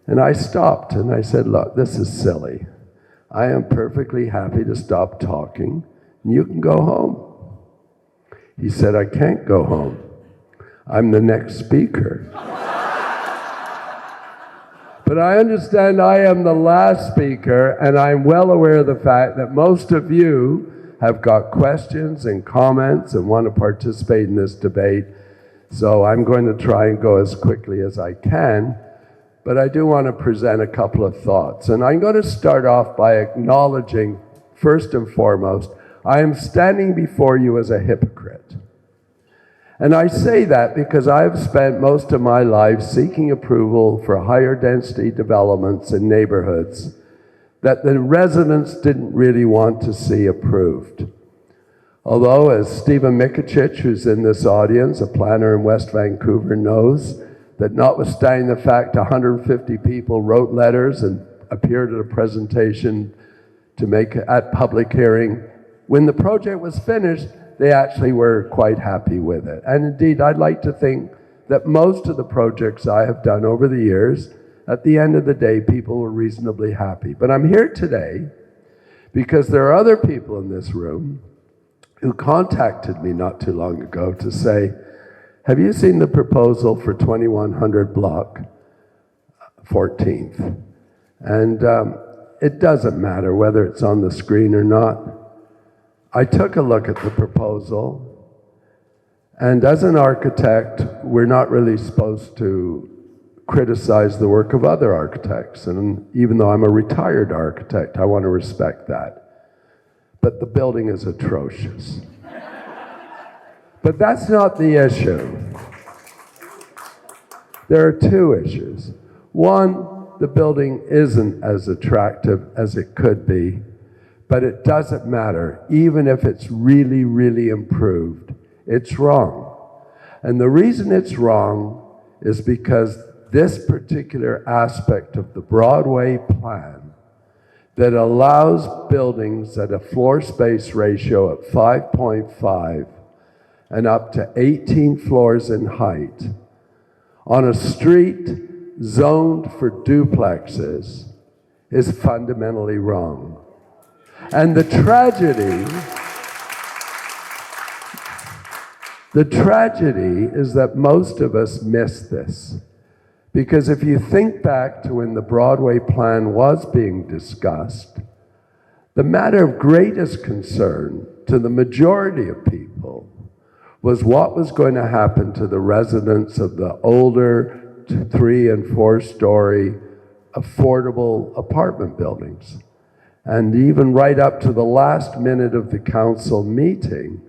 And I stopped and I said, look, this is silly. I am perfectly happy to stop talking and you can go home. He said, I can't go home. I'm the next speaker. But I understand I am the last speaker, and I'm well aware of the fact that most of you have got questions and comments and want to participate in this debate. So I'm going to try and go as quickly as I can, but I do want to present a couple of thoughts. And I'm going to start off by acknowledging, first and foremost, I am standing before you as a hypocrite. And I say that because I've spent most of my life seeking approval for higher density developments in neighborhoods that the residents didn't really want to see approved. Although, as Stephen Mikicic, who's in this audience, a planner in West Vancouver, knows that notwithstanding the fact 150 people wrote letters and appeared at a presentation to make at public hearing, when the project was finished, they actually were quite happy with it. And indeed, I'd like to think that most of the projects I have done over the years, at the end of the day, people were reasonably happy. But I'm here today because there are other people in this room who contacted me not too long ago to say, have you seen the proposal for 2100 block 14th? And it doesn't matter whether it's on the screen or not. I took a look at the proposal, and as an architect, we're not really supposed to criticize the work of other architects. And even though I'm a retired architect, I want to respect that. But the building is atrocious. But that's not the issue. There are two issues. One, the building isn't as attractive as it could be, but it doesn't matter. Even if it's really, really improved, it's wrong. And the reason it's wrong is because this particular aspect of the Broadway plan that allows buildings at a floor space ratio of 5.5 and up to 18 floors in height on a street zoned for duplexes is fundamentally wrong. And the tragedy is that most of us miss this. Because if you think back to when the Broadway plan was being discussed, the matter of greatest concern to the majority of people was what was going to happen to the residents of the older 3- and 4-story affordable apartment buildings. And even right up to the last minute of the council meeting,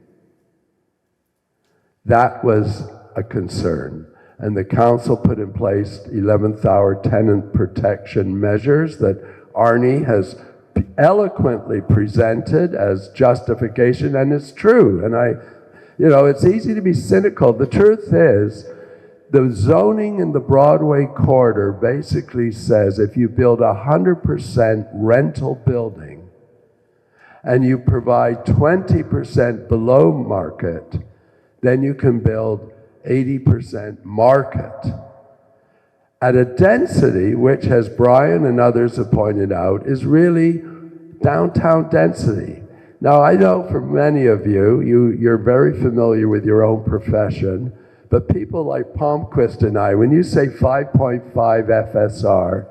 that was a concern. And the council put in place 11th hour tenant protection measures that Arny has eloquently presented as justification, and it's true. And it's easy to be cynical. The truth is, the zoning in the Broadway corridor basically says if you build 100% rental building and you provide 20% below market, then you can build 80% market at a density which, as Brian and others have pointed out, is really downtown density. Now, I know for many of you're very familiar with your own profession, but people like Palmquist and I, when you say 5.5 FSR,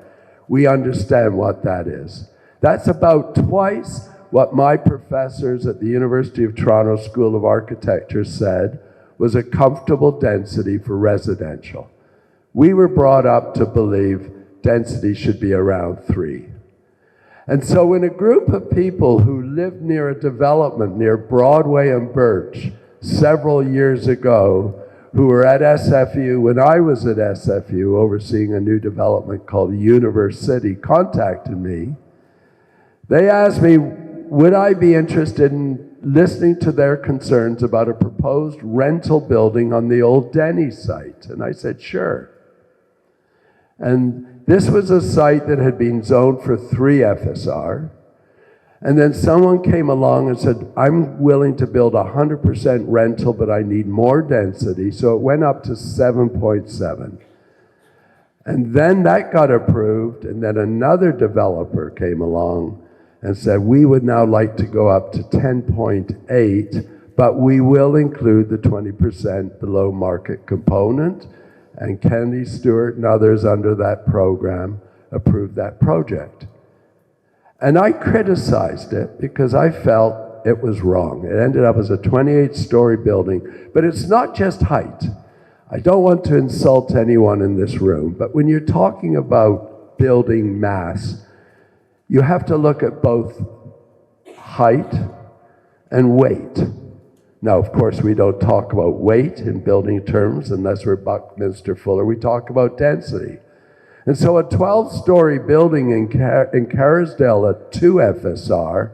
we understand what that is. That's about twice what my professors at the University of Toronto School of Architecture said was a comfortable density for residential. We were brought up to believe density should be around 3. And so when a group of people who lived near a development near Broadway and Birch several years ago, who were at SFU when I was at SFU overseeing a new development called Universe City, contacted me, they asked me, would I be interested in listening to their concerns about a proposed rental building on the old Denny site? And I said, sure. And this was a site that had been zoned for 3 FSR. And then someone came along and said, I'm willing to build 100% rental, but I need more density. So it went up to 7.7. And then that got approved, and then another developer came along and said, we would now like to go up to 10.8, but we will include the 20% below market component, and Kennedy Stewart and others under that program approved that project. And I criticized it because I felt it was wrong. It ended up as a 28-story building, but it's not just height. I don't want to insult anyone in this room, but when you're talking about building mass, you have to look at both height and weight. Now, of course, we don't talk about weight in building terms unless we're Buckminster Fuller. We talk about density. And so a 12-story building in Carisdale at 2 FSR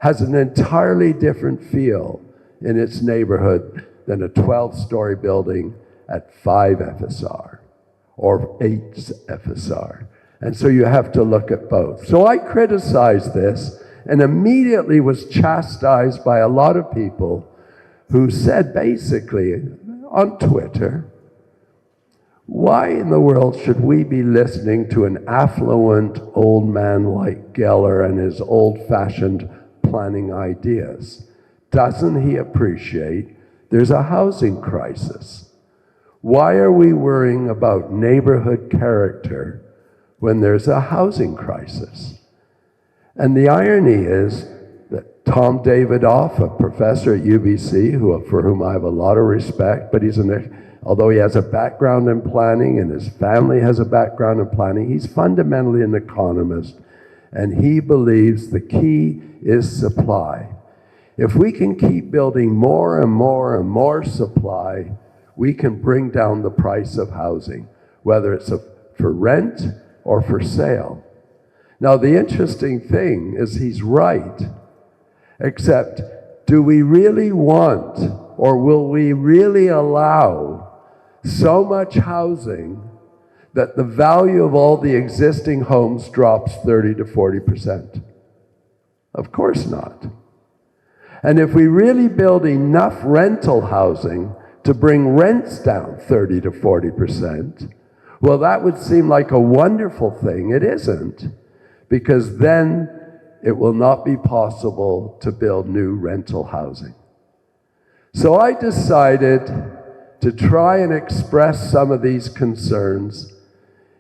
has an entirely different feel in its neighborhood than a 12-story building at 5 FSR or 8 FSR. And so you have to look at both. So I criticized this and immediately was chastised by a lot of people who said basically on Twitter, why in the world should we be listening to an affluent old man like Geller and his old-fashioned planning ideas? Doesn't he appreciate there's a housing crisis? Why are we worrying about neighborhood character when there's a housing crisis? And the irony is that Tom Davidoff, a professor at UBC, for whom I have a lot of respect, but although he has a background in planning and his family has a background in planning, he's fundamentally an economist, and he believes the key is supply. If we can keep building more and more and more supply, we can bring down the price of housing, whether it's for rent or for sale. Now, the interesting thing is he's right, except do we really want, or will we really allow so much housing that the value of all the existing homes drops 30 to 40%? Of course not. And if we really build enough rental housing to bring rents down 30 to 40%, well, that would seem like a wonderful thing. It isn't, because then it will not be possible to build new rental housing. So I decided to try and express some of these concerns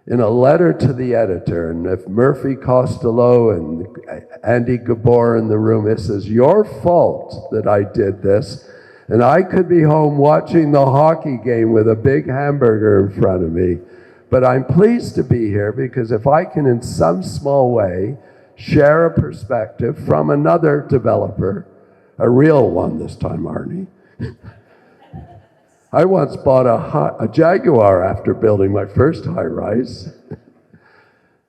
in a letter to the editor. And if Murphy Costello and Andy Gabor in the room, it says, your fault that I did this, and I could be home watching the hockey game with a big hamburger in front of me. But I'm pleased to be here because if I can in some small way share a perspective from another developer, a real one this time, Arny. I once bought a Jaguar after building my first high-rise.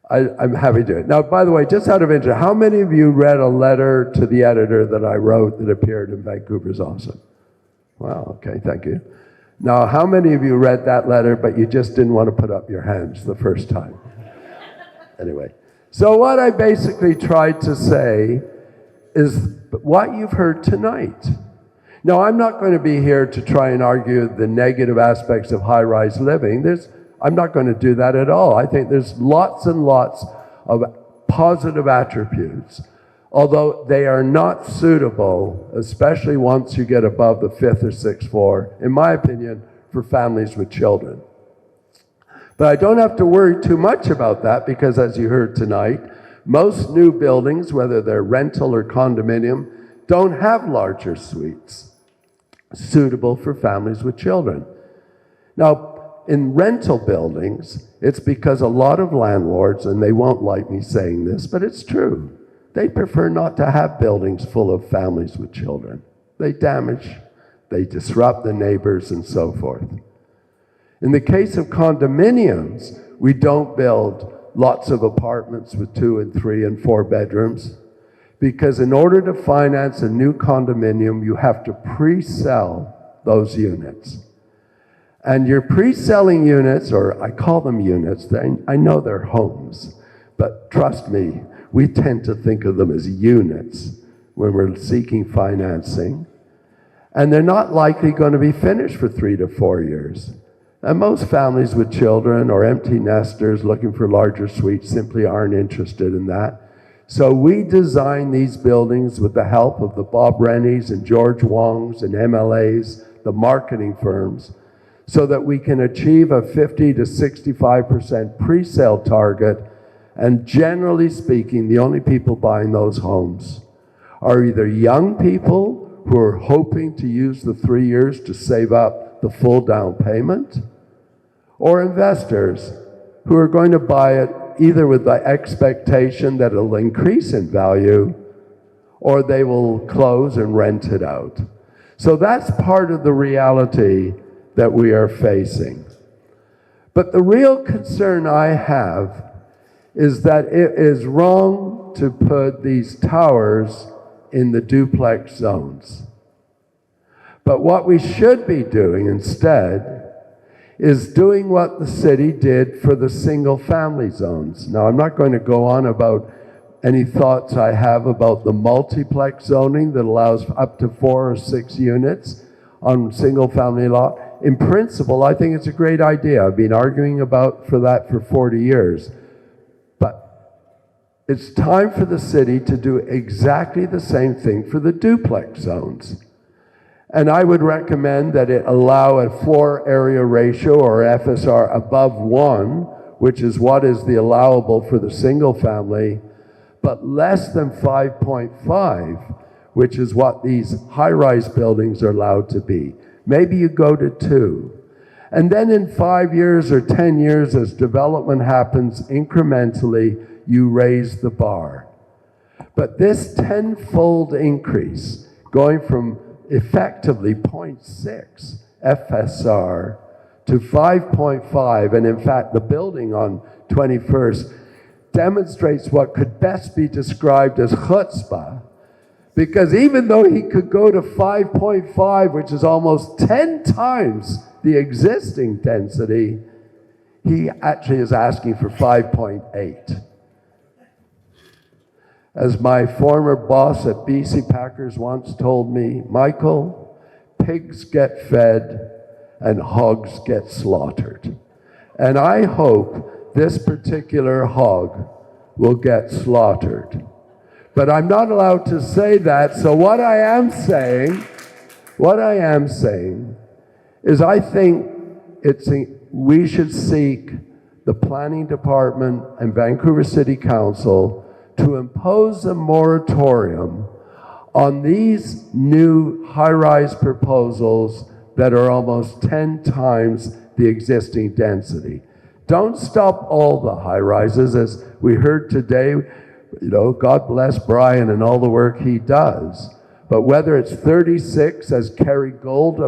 I'm happy to do it. Now, by the way, just out of interest, how many of you read a letter to the editor that I wrote that appeared in Vancouver's Awesome? Wow, okay, thank you. Now, how many of you read that letter, but you just didn't want to put up your hands the first time? Anyway, so what I basically tried to say is what you've heard tonight. Now, I'm not going to be here to try and argue the negative aspects of high-rise living. I'm not going to do that at all. I think there's lots and lots of positive attributes, although they are not suitable, especially once you get above the 5th or 6th floor, in my opinion, for families with children. But I don't have to worry too much about that because, as you heard tonight, most new buildings, whether they're rental or condominium, don't have larger suites suitable for families with children. Now, in rental buildings, it's because a lot of landlords, and they won't like me saying this, but it's true, they prefer not to have buildings full of families with children. They damage, they disrupt the neighbors, and so forth. In the case of condominiums, we don't build lots of apartments with 2 and 3 and 4 bedrooms, because in order to finance a new condominium, you have to pre-sell those units. And your pre-selling units, or I call them units, I know they're homes, but trust me, we tend to think of them as units when we're seeking financing. And they're not likely going to be finished for 3 to 4 years. And most families with children or empty nesters looking for larger suites simply aren't interested in that. So we designed these buildings with the help of the Bob Rennies and George Wongs and MLAs, the marketing firms, so that we can achieve a 50 to 65% pre-sale target. And generally speaking, the only people buying those homes are either young people who are hoping to use the 3 years to save up the full down payment, or investors who are going to buy it either with the expectation that it'll increase in value, or they will close and rent it out. So that's part of the reality that we are facing. But the real concern I have is that it is wrong to put these towers in the duplex zones. But what we should be doing instead is doing what the city did for the single-family zones. Now, I'm not going to go on about any thoughts I have about the multiplex zoning that allows up to 4 or 6 units on single-family lot. In principle, I think it's a great idea. I've been arguing for that for 40 years. But it's time for the city to do exactly the same thing for the duplex zones. And I would recommend that it allow a floor area ratio or FSR above 1, which is what is the allowable for the single family, but less than 5.5, which is what these high-rise buildings are allowed to be. Maybe you go to 2. And then in 5 years or 10 years, as development happens incrementally, you raise the bar. But this tenfold increase, going from effectively 0.6 FSR to 5.5, and in fact the building on 21st demonstrates what could best be described as chutzpah, because even though he could go to 5.5, which is almost 10 times the existing density, he actually is asking for 5.8. As my former boss at BC Packers once told me, Michael, pigs get fed and hogs get slaughtered. And I hope this particular hog will get slaughtered. But I'm not allowed to say that, so what I am saying is I think we should seek the planning department and Vancouver City Council to impose a moratorium on these new high-rise proposals that are almost 10 times the existing density. Don't stop all the high-rises, as we heard today. God bless Brian and all the work he does. But whether it's 36, as Kerry Gold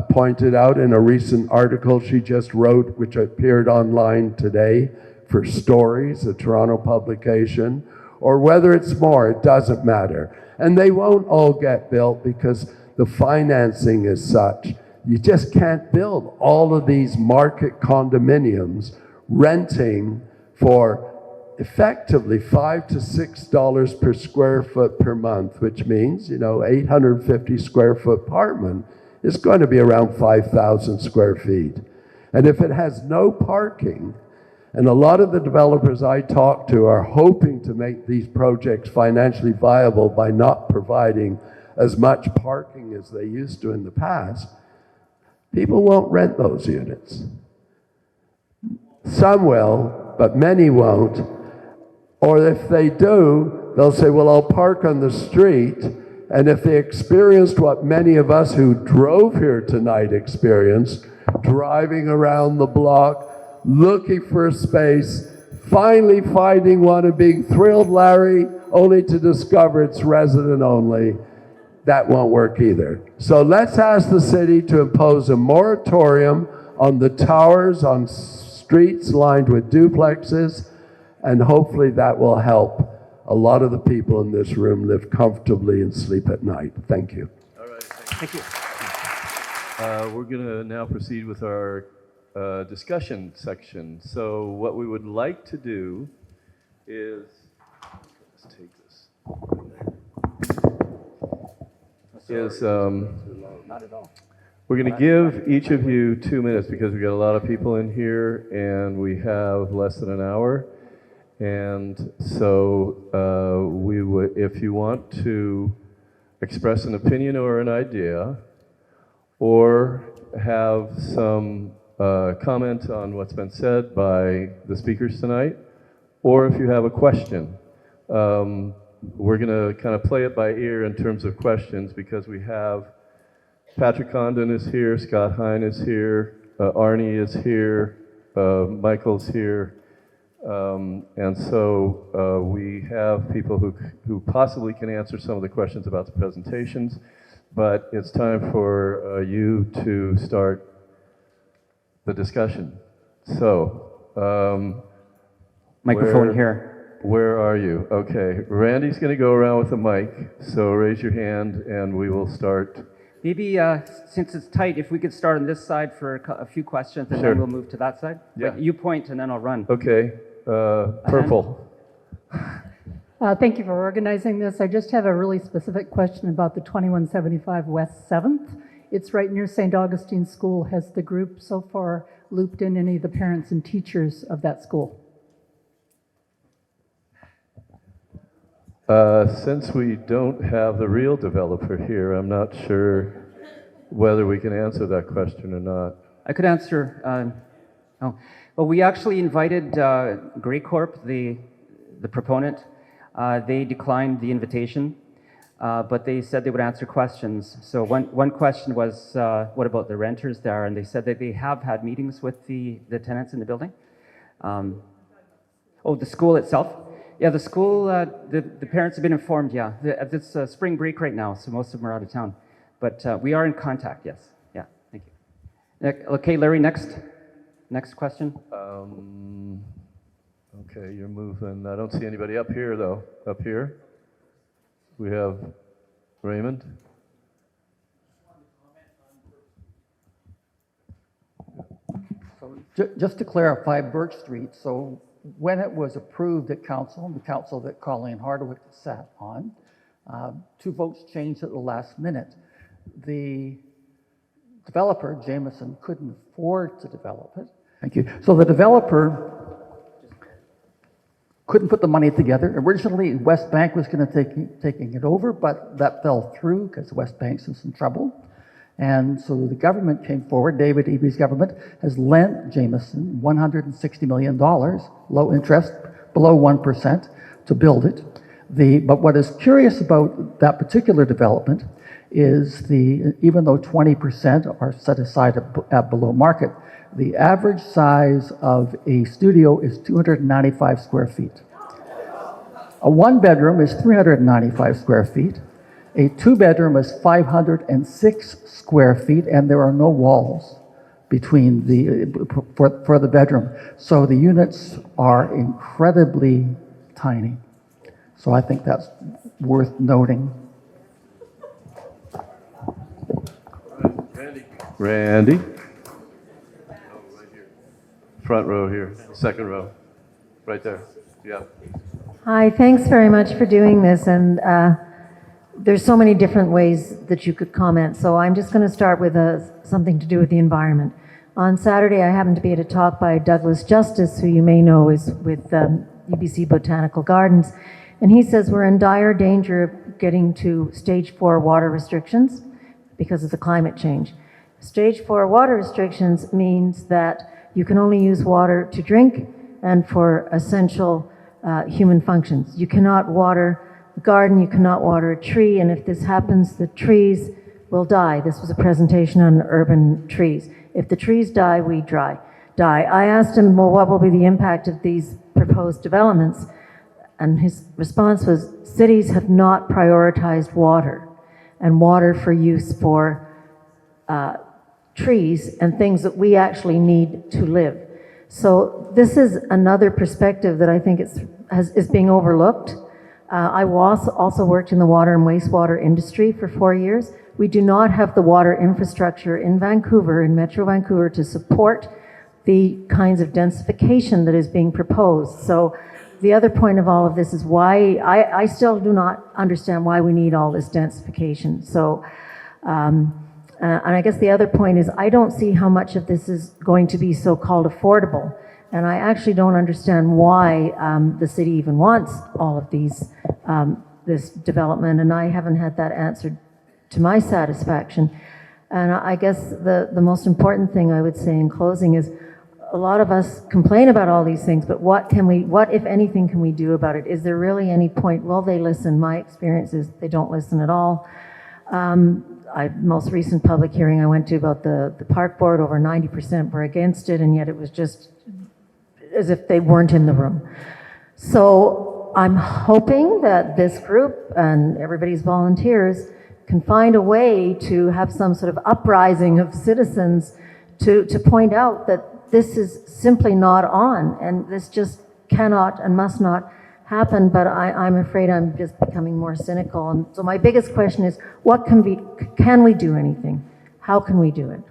pointed out in a recent article she just wrote, which appeared online today for Stories, a Toronto publication, or whether it's more, it doesn't matter. And they won't all get built because the financing is such. You just can't build all of these market condominiums renting for effectively $5 to $6 per square foot per month, which means, 850 square foot apartment is going to be around 5,000 square feet. And if it has no parking, and a lot of the developers I talk to are hoping to make these projects financially viable by not providing as much parking as they used to in the past, people won't rent those units. Some will, but many won't. Or if they do, they'll say, well, I'll park on the street. And if they experienced what many of us who drove here tonight experienced, driving around the block, looking for a space, finally finding one and being thrilled, Larry, only to discover it's resident only, that won't work either. So let's ask the city to impose a moratorium on the towers on streets lined with duplexes, and hopefully that will help a lot of the people in this room live comfortably and sleep at night. Thank you. All right, thank you. We're going to now proceed with our discussion section. So what we would like to do is, let's take this, we're going to give each of you 2 minutes because we got a lot of people in here and we have less than an hour. And so we would, if you want to express an opinion or an idea, or have some comment on what's been said by the speakers tonight, or if you have a question. We're going to kind of play it by ear in terms of questions, because we have Patrick Condon is here, Scott Hine is here, Arny is here, Michael's here, and so we have people who possibly can answer some of the questions about the presentations, but it's time for you to start the discussion. So, microphone here. Where are you? Okay, Randy's going to go around with the mic, so raise your hand and we will start. Maybe since it's tight, if we could start on this side for a few questions, and Sure. then we'll move to that side. Yeah. Wait, you point, and then I'll run. Okay, purple. Thank you for organizing this. I just have a really specific question about the 2175 West 7th. It's right near St. Augustine School. Has the group so far looped in any of the parents and teachers of that school? Since we don't have the real developer here, I'm not sure whether we can answer that question or not. I could answer. Well, we actually invited Grey Corp, the proponent. They declined the invitation, but they said they would answer questions. So one question was, what about the renters there? And they said that they have had meetings with the tenants in the building. The school itself? Yeah, the school, the parents have been informed, yeah. It's spring break right now, so most of them are out of town. But we are in contact, yes. Yeah, thank you. Okay, Larry, next question. Okay, you're moving. I don't see anybody up here, though. Up here, we have Raymond. So just to clarify, Birch Street, so when it was approved at council, the council that Colleen Hardwick sat on, 2 votes changed at the last minute. The developer, Jameson, couldn't afford to develop it. Thank you. So the developer couldn't put the money together. Originally, West Bank was going to taking it over, but that fell through because West Bank's in some trouble. And so the government came forward, David Eby's government has lent Jameson $160 million, low interest, below 1%, to build it. But what is curious about that particular development is even though 20% are set aside at below market, the average size of a studio is 295 square feet. A 1-bedroom is 395 square feet. A 2-bedroom is 506 square feet, and there are no walls between for the bedroom. So the units are incredibly tiny. So I think that's worth noting. Randy. Front row here, second row, right there. Yeah. Hi, thanks very much for doing this. And there's so many different ways that you could comment. So I'm just going to start with something to do with the environment. On Saturday, I happened to be at a talk by Douglas Justice, who you may know is with UBC Botanical Gardens. And he says we're in dire danger of getting to stage 4 water restrictions because of the climate change. Stage 4 water restrictions means that you can only use water to drink and for essential human functions. You cannot water a garden, you cannot water a tree, and if this happens, the trees will die. This was a presentation on urban trees. If the trees die, we die. I asked him, well, what will be the impact of these proposed developments? And his response was, cities have not prioritized water, and water for use for trees and things that we actually need to live. So this is another perspective that I think is being overlooked. I also worked in the water and wastewater industry for 4 years. We do not have the water infrastructure in Vancouver, in Metro Vancouver, to support the kinds of densification that is being proposed. So the other point of all of this is why, I still do not understand why we need all this densification. So, and I guess the other point is I don't see how much of this is going to be so-called affordable. And I actually don't understand why the city even wants all of this development, and I haven't had that answered to my satisfaction. And I guess the most important thing I would say in closing is, a lot of us complain about all these things, but what, if anything, can we do about it? Is there really any point? Will they listen? My experience is they don't listen at all. Most recent public hearing I went to about the park board, over 90% were against it, and yet it was just as if they weren't in the room. So I'm hoping that this group and everybody's volunteers can find a way to have some sort of uprising of citizens to point out that this is simply not on, and this just cannot and must not happen. But I'm afraid I'm just becoming more cynical. And so my biggest question is, can we do anything? How can we do it?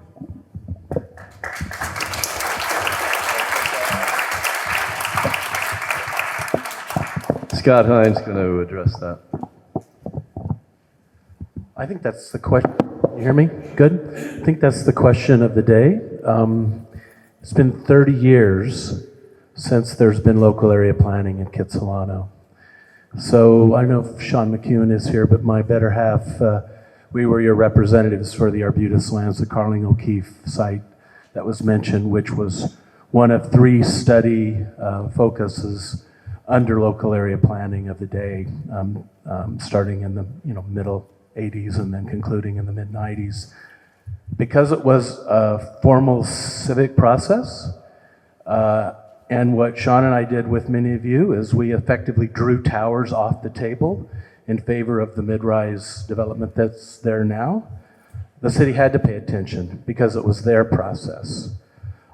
Scott Hines going to address that. I think that's the question. You hear me? Good? I think that's the question of the day. It's been 30 years since there's been local area planning in Kitsilano. So I don't know if Sean McEwen is here, but my better half, we were your representatives for the Arbutus lands, the Carling O'Keefe site that was mentioned, which was one of 3 study focuses under local area planning of the day, starting in the middle 80s and then concluding in the mid 90s. Because it was a formal civic process, and what Sean and I did with many of you is we effectively drew towers off the table in favor of the mid-rise development that's there now. The city had to pay attention because it was their process.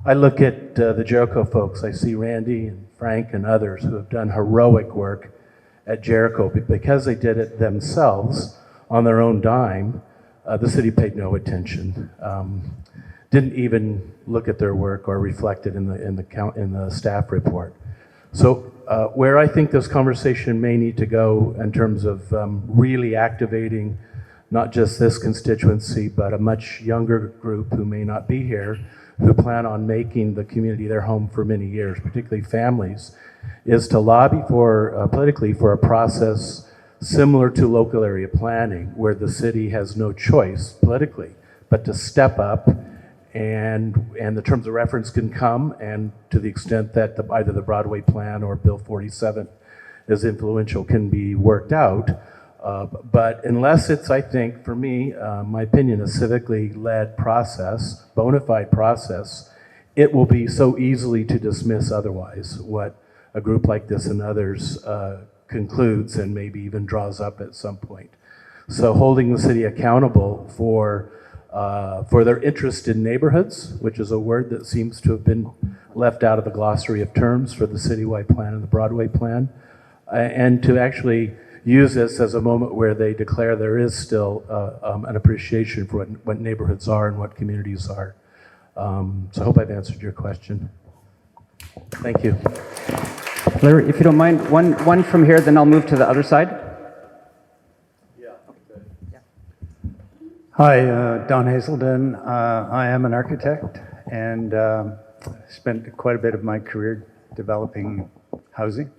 I look at the Jericho folks. I see Randy and Frank and others who have done heroic work at Jericho. Because they did it themselves on their own dime, the city paid no attention. Didn't even look at their work or reflect it in the staff report. So where I think this conversation may need to go in terms of really activating not just this constituency, but a much younger group who may not be here, who plan on making the community their home for many years, particularly families, is to lobby for politically for a process similar to local area planning, where the city has no choice politically but to step up, and the terms of reference can come, and to the extent that either the Broadway Plan or Bill 47 is influential, can be worked out. But unless it's, I think, for me, my opinion, a civically led process, bona fide process, it will be so easily to dismiss otherwise what a group like this and others concludes and maybe even draws up at some point. So holding the city accountable for their interest in neighborhoods, which is a word that seems to have been left out of the glossary of terms for the citywide plan and the Broadway plan, and to actually use this as a moment where they declare there is still an appreciation for what neighborhoods are and what communities are. So I hope I've answered your question. Thank you. Larry, if you don't mind, one from here, then I'll move to the other side. Hi, Don Hazelden. I am an architect and spent quite a bit of my career developing housing.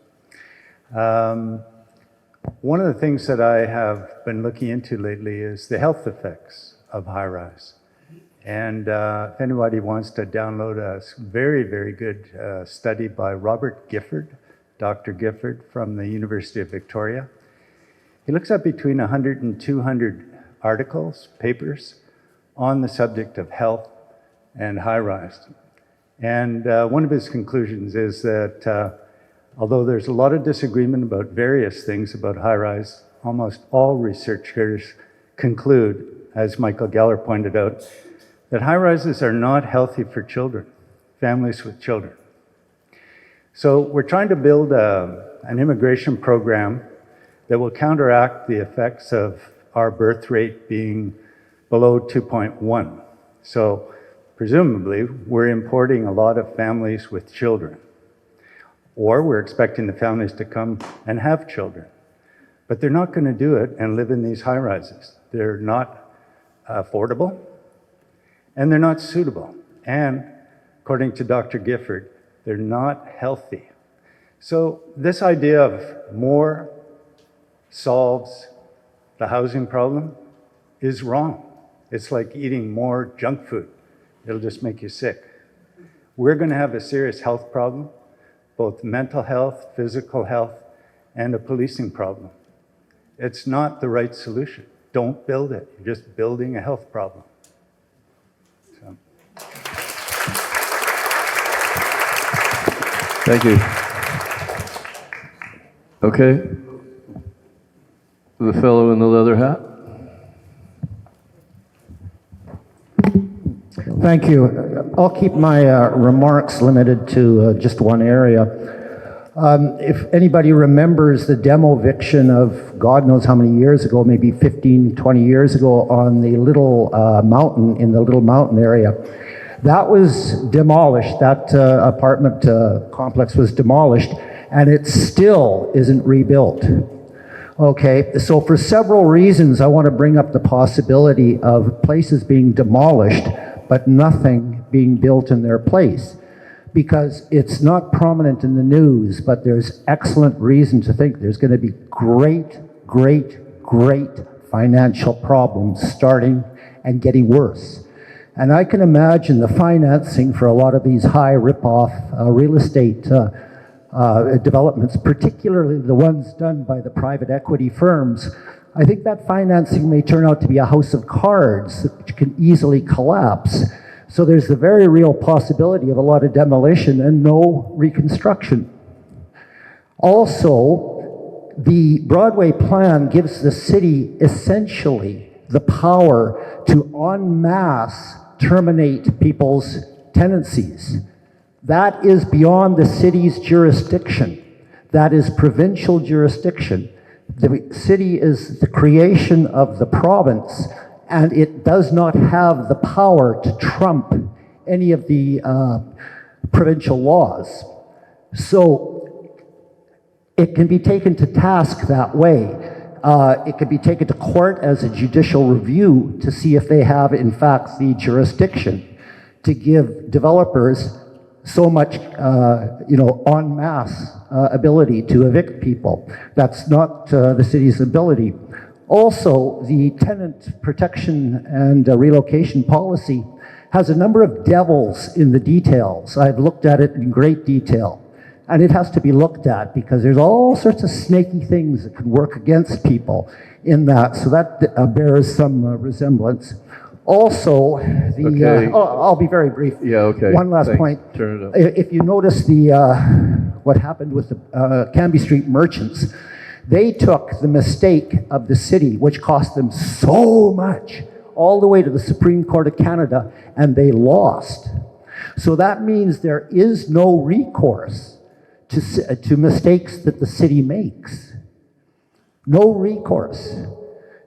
One of the things that I have been looking into lately is the health effects of high-rise. And if anybody wants to download a very, very good study by Robert Gifford, Dr. Gifford from the University of Victoria. He looks at between 100 and 200 articles, papers, on the subject of health and high-rise. And one of his conclusions is that although there's a lot of disagreement about various things about high-rise, almost all researchers conclude, as Michael Geller pointed out, that high-rises are not healthy for children, families with children. So we're trying to build an immigration program that will counteract the effects of our birth rate being below 2.1. So presumably, we're importing a lot of families with children. Or we're expecting the families to come and have children. But they're not going to do it and live in these high-rises. They're not affordable, and they're not suitable. And according to Dr. Gifford, They're not healthy. So this idea of more solves the housing problem is wrong. It's like eating more junk food. It'll just make you sick. We're going to have a serious health problem, both mental health, physical health, and a policing problem. It's not the right solution. Don't build it. You're just building a health problem. So. Thank you. Okay. The fellow in the leather hat. Thank you. I'll keep my remarks limited to just one area. If anybody remembers the demo eviction of God knows how many years ago, maybe 15, 20 years ago on the Little Mountain, in the Little Mountain area, that was demolished. That apartment complex was demolished, and it still isn't rebuilt. Okay, so for several reasons, I want to bring up the possibility of places being demolished, but nothing being built in their place. Because it's not prominent in the news, but there's excellent reason to think there's going to be great financial problems starting and getting worse. And I can imagine the financing for a lot of these high rip-off real estate developments, particularly the ones done by the private equity firms. I think that financing may turn out to be a house of cards which can easily collapse. So there's the very real possibility of a lot of demolition and no reconstruction. Also, the Broadway Plan gives the city essentially the power to en masse terminate people's tenancies. That is beyond the city's jurisdiction. That is provincial jurisdiction. The city is the creation of the province, and it does not have the power to trump any of the provincial laws. So it can be taken to task that way. It can be taken to court as a judicial review to see if they have, in fact, the jurisdiction to give developers so much, en masse ability to evict people. That's not the city's ability. Also, the tenant protection and relocation policy has a number of devils in the details. I've looked at it in great detail. And it has to be looked at because there's all sorts of snaky things that can work against people in that. So that bears some resemblance. Also, Okay. I'll be very brief. Yeah, okay. One last Thanks. point. Turn it up. If you notice what happened with the Cambie Street merchants, they took the mistake of the city, which cost them so much, all the way to the Supreme Court of Canada, and they lost. So that means there is no recourse to mistakes that the city makes. No recourse.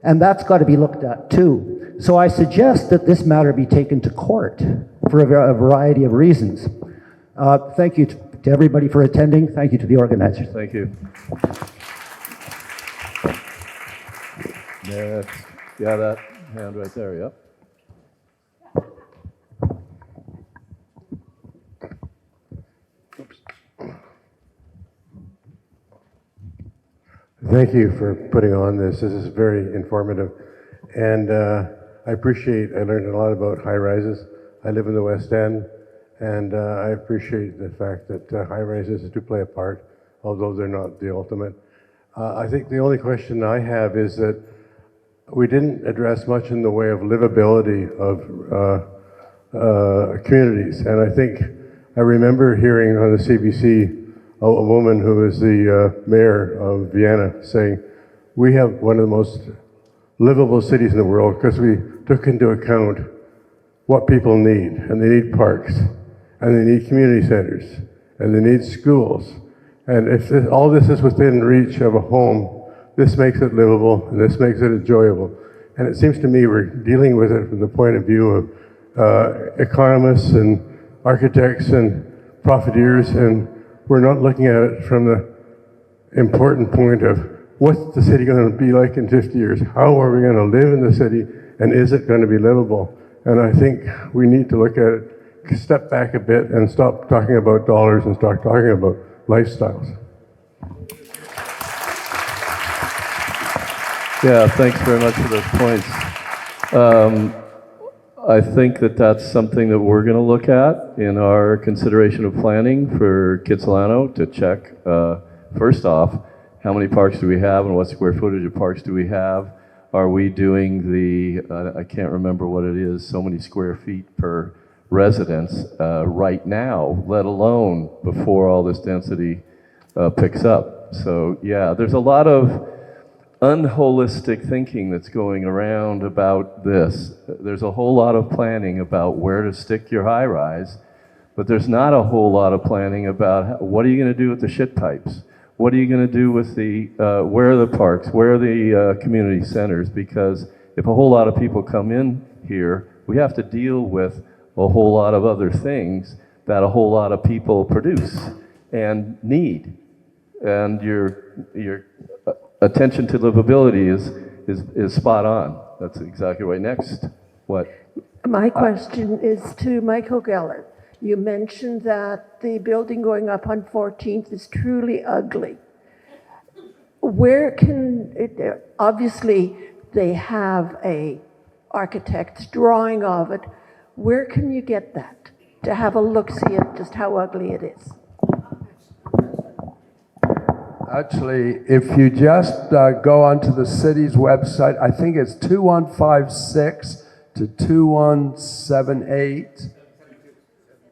And that's got to be looked at too. So I suggest that this matter be taken to court for a variety of reasons. Thank you to everybody for attending. Thank you to the organizers. Thank you. Yeah, that hand right there, yep. Thank you for putting on this. This is very informative. And I learned a lot about high rises. I live in the West End, and I appreciate the fact that high rises do play a part, although they're not the ultimate. I think the only question I have is that we didn't address much in the way of livability of communities. And I remember hearing on the CBC a woman who is the mayor of Vienna saying, we have one of the most livable cities in the world because we took into account what people need. And they need parks, and they need community centers, and they need schools. And if all this is within reach of a home, this makes it livable, and this makes it enjoyable. And it seems to me we're dealing with it from the point of view of economists and architects and profiteers, and we're not looking at it from the important point of what's the city going to be like in 50 years? How are we going to live in the city, and is it going to be livable? And I think we need to look at it step back a bit and stop talking about dollars and start talking about lifestyles. Yeah, thanks very much for those points. I think that that's something that we're going to look at in our consideration of planning for Kitsilano to check, first off, how many parks do we have and what square footage of parks do we have? Are we doing the, I can't remember what it is, so many square feet per residence right now, let alone before all this density picks up. So yeah, there's a lot of unholistic thinking that's going around about this. There's a whole lot of planning about where to stick your high rise, but there's not a whole lot of planning about what are you going to do with the shit pipes? What are you going to do with the, where are the parks? Where are the community centers? Because if a whole lot of people come in here, we have to deal with a whole lot of other things that a whole lot of people produce and need. And your attention to livability is spot on. That's exactly right. Next, what? My question is to Michael Geller. You mentioned that the building going up on 14th is truly ugly. Where can it, obviously they have a architect's drawing of it. Where can you get that to have a look-see at just how ugly it is? Actually, if you just go onto the city's website, I think it's 2156 to 2178,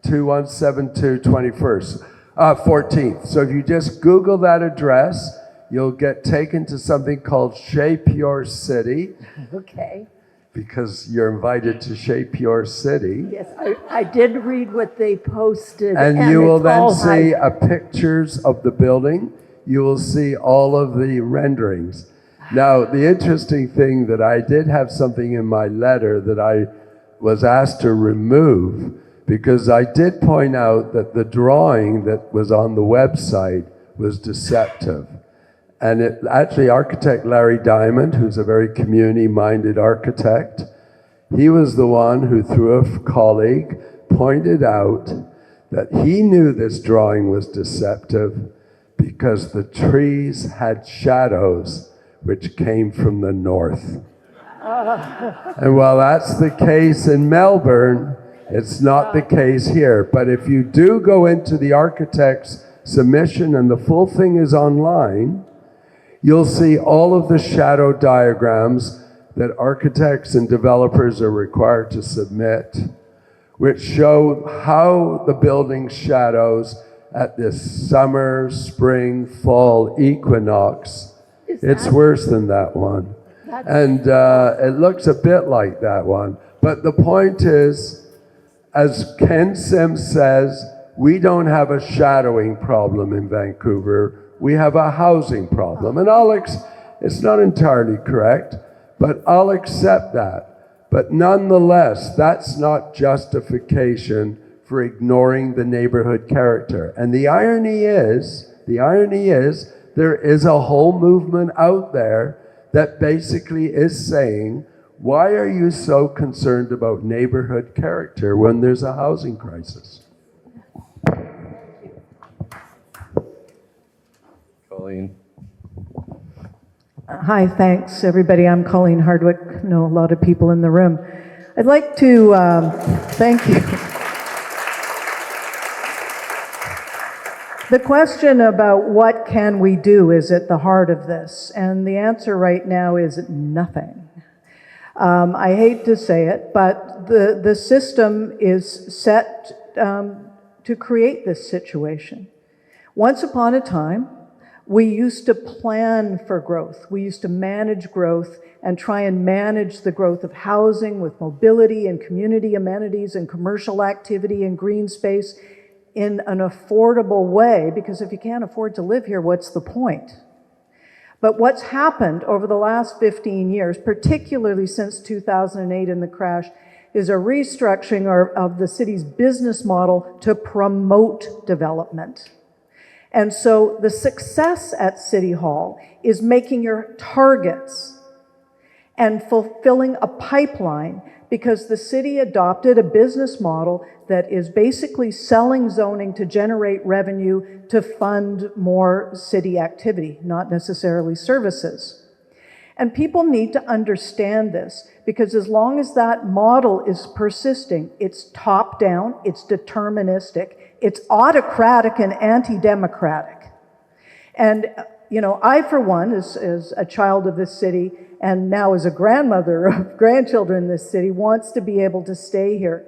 2172 21st, 14th. So if you just Google that address, you'll get taken to something called Shape Your City. Okay. Because you're invited to Shape Your City. Yes, I did read what they posted. And you will then see hype. pictures of the building. You will see all of the renderings. Now, the interesting thing that I did have something in my letter that I was asked to remove, because I did point out that the drawing that was on the website was deceptive. And it, actually, architect Larry Diamond, who's a very community-minded architect, he was the one who, through a colleague, pointed out that he knew this drawing was deceptive because the trees had shadows which came from the north. And while that's the case in Melbourne, it's not the case here. But if you do go into the architect's submission, and the full thing is online, you'll see all of the shadow diagrams that architects and developers are required to submit, which show how the building shadows at this summer, spring, fall equinox. It's worse than that one. And it looks a bit like that one. But the point is, as Ken Sims says, we don't have a shadowing problem in Vancouver. We have a housing problem. And it's not entirely correct, but I'll accept that. But nonetheless, that's not justification for ignoring the neighborhood character. And the irony is, there is a whole movement out there that basically is saying, why are you so concerned about neighborhood character when there's a housing crisis? Colleen. Hi, thanks everybody. I'm Colleen Hardwick. Know a lot of people in the room. I'd like to thank you. The question about what can we do is at the heart of this, and the answer right now is nothing. I hate to say it, but the system is set to create this situation. Once upon a time, we used to plan for growth. We used to manage growth and try and manage the growth of housing with mobility and community amenities and commercial activity and green space in an affordable way, because if you can't afford to live here, what's the point? But what's happened over the last 15 years, particularly since 2008 and the crash, is a restructuring of the city's business model to promote development. And so the success at City Hall is making your targets and fulfilling a pipeline, because the city adopted a business model that is basically selling zoning to generate revenue to fund more city activity, not necessarily services. And people need to understand this, because as long as that model is persisting, it's top-down, it's deterministic, it's autocratic and anti-democratic. And, you know, I, for one, as a child of this city, and now as a grandmother of grandchildren in this city, wants to be able to stay here.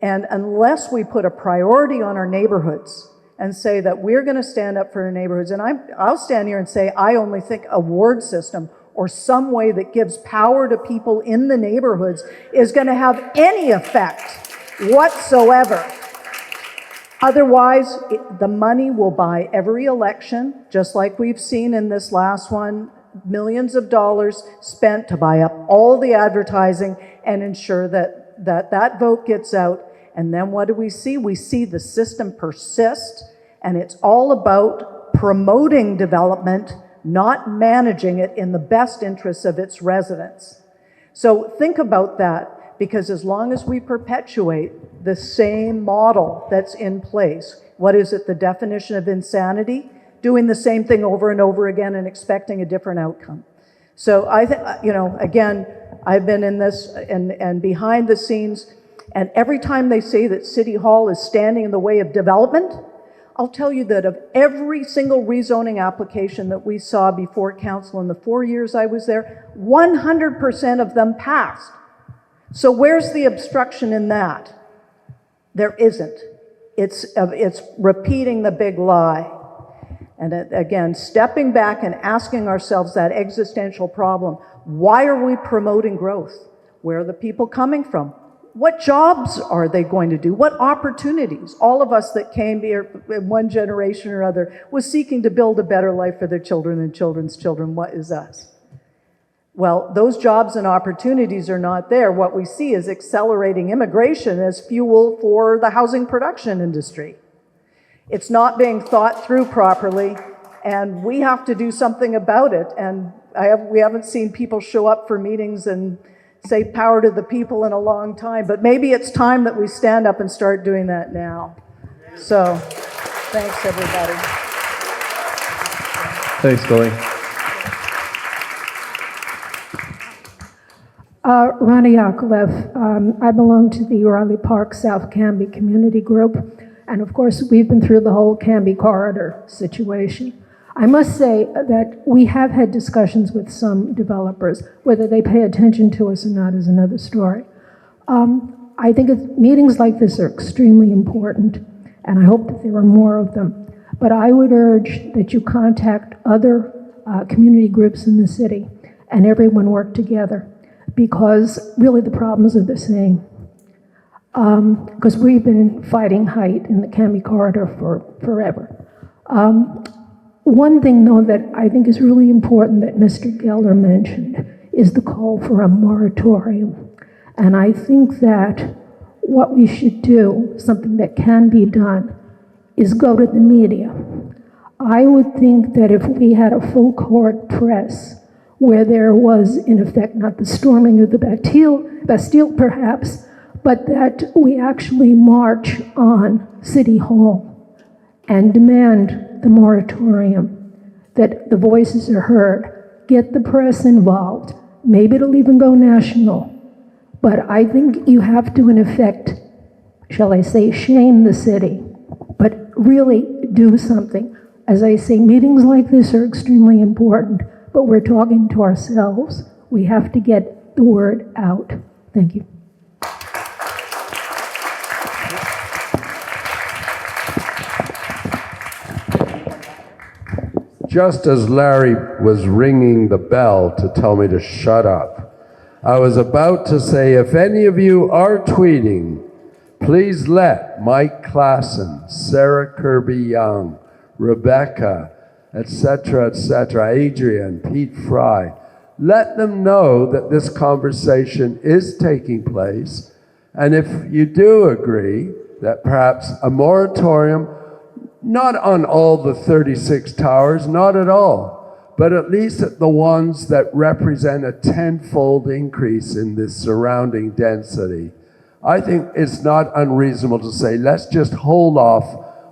And unless we put a priority on our neighborhoods and say that we're going to stand up for our neighborhoods, and I'll stand here and say I only think a ward system or some way that gives power to people in the neighborhoods is going to have any effect whatsoever. Otherwise, the money will buy every election, just like we've seen in this last one, millions of dollars spent to buy up all the advertising and ensure that vote gets out. And then what do we see? We see the system persist, and it's all about promoting development, not managing it in the best interests of its residents. So think about that, because as long as we perpetuate the same model that's in place, what is it, the definition of insanity? Doing the same thing over and over again and expecting a different outcome. So I think, you know, again, I've been in this and behind the scenes, and every time they say that City Hall is standing in the way of development, I'll tell you that of every single rezoning application that we saw before council in the 4 years I was there, 100% of them passed. So where's the obstruction in that? There isn't. It's repeating the big lie. And again, stepping back and asking ourselves that existential problem, why are we promoting growth? Where are the people coming from? What jobs are they going to do? What opportunities? All of us that came here in one generation or other was seeking to build a better life for their children and children's children. What is us? Well, those jobs and opportunities are not there. What we see is accelerating immigration as fuel for the housing production industry. It's not being thought through properly, and we have to do something about it. And we haven't seen people show up for meetings and say power to the people in a long time, but maybe it's time that we stand up and start doing that now. So, thanks everybody. Thanks, Billy. Ronnie Yakolev. I belong to the Riley Park South Canby Community Group. And of course, we've been through the whole Canby corridor situation. I must say that we have had discussions with some developers. Whether they pay attention to us or not is another story. I think meetings like this are extremely important, and I hope that there are more of them. But I would urge that you contact other community groups in the city and everyone work together, because really the problems are the same. Because we've been fighting height in the Canby corridor for forever. One thing, though, that I think is really important that Mr. Geller mentioned is the call for a moratorium. And I think that what we should do, something that can be done, is go to the media. I would think that if we had a full court press where there was, in effect, not the storming of the Bastille perhaps, but that we actually march on City Hall and demand the moratorium, that the voices are heard, get the press involved. Maybe it'll even go national. But I think you have to, in effect, shall I say, shame the city, but really do something. As I say, meetings like this are extremely important, but we're talking to ourselves. We have to get the word out. Thank you. Just as Larry was ringing the bell to tell me to shut up, I was about to say, if any of you are tweeting, please let Mike Klassen, Sarah Kirby-Young, Rebecca, etc., Adrian, Pete Fry, let them know that this conversation is taking place. And if you do agree that perhaps a moratorium, not on all the 36 towers, not at all, but at least the ones that represent a tenfold increase in the surrounding density. I think it's not unreasonable to say, let's just hold off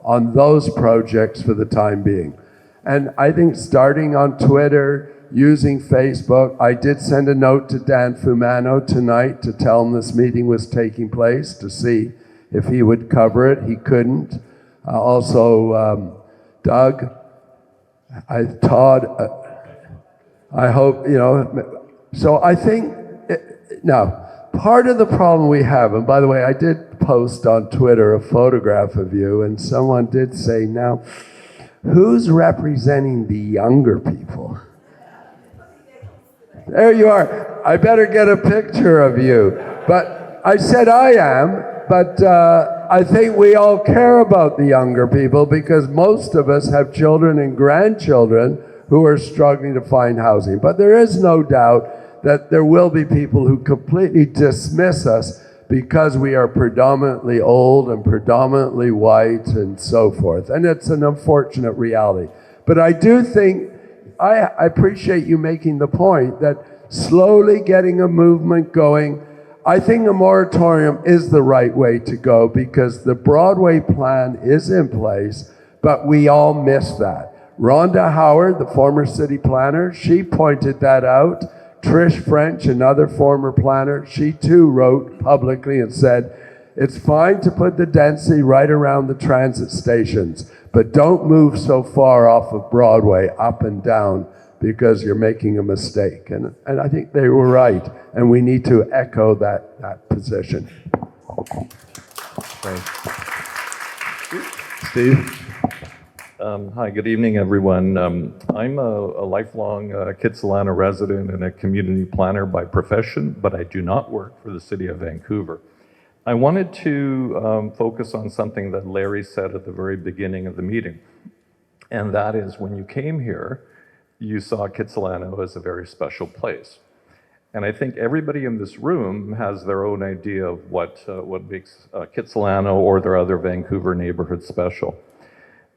on those projects for the time being. And I think starting on Twitter, using Facebook, I did send a note to Dan Fumano tonight to tell him this meeting was taking place, to see if he would cover it. He couldn't. Also, Doug, Todd, I hope, so I think, now, part of the problem we have, and by the way, I did post on Twitter a photograph of you, and someone did say, now, who's representing the younger people? There you are. I better get a picture of you. But I said I am, but I think we all care about the younger people because most of us have children and grandchildren who are struggling to find housing. But there is no doubt that there will be people who completely dismiss us because we are predominantly old and predominantly white and so forth. And it's an unfortunate reality. But I do think, I appreciate you making the point that slowly getting a movement going, I think a moratorium is the right way to go because the Broadway plan is in place, but we all miss that. Rhonda Howard, the former city planner, she pointed that out. Trish French, another former planner, she too wrote publicly and said, it's fine to put the density right around the transit stations, but don't move so far off of Broadway, up and down, because you're making a mistake. And I think they were right, and we need to echo that position. Great. Steve? Hi, good evening, everyone. I'm a lifelong Kitsilano resident and a community planner by profession, but I do not work for the City of Vancouver. I wanted to focus on something that Larry said at the very beginning of the meeting, and that is when you came here, you saw Kitsilano as a very special place. And I think everybody in this room has their own idea of what makes Kitsilano or their other Vancouver neighborhoods special.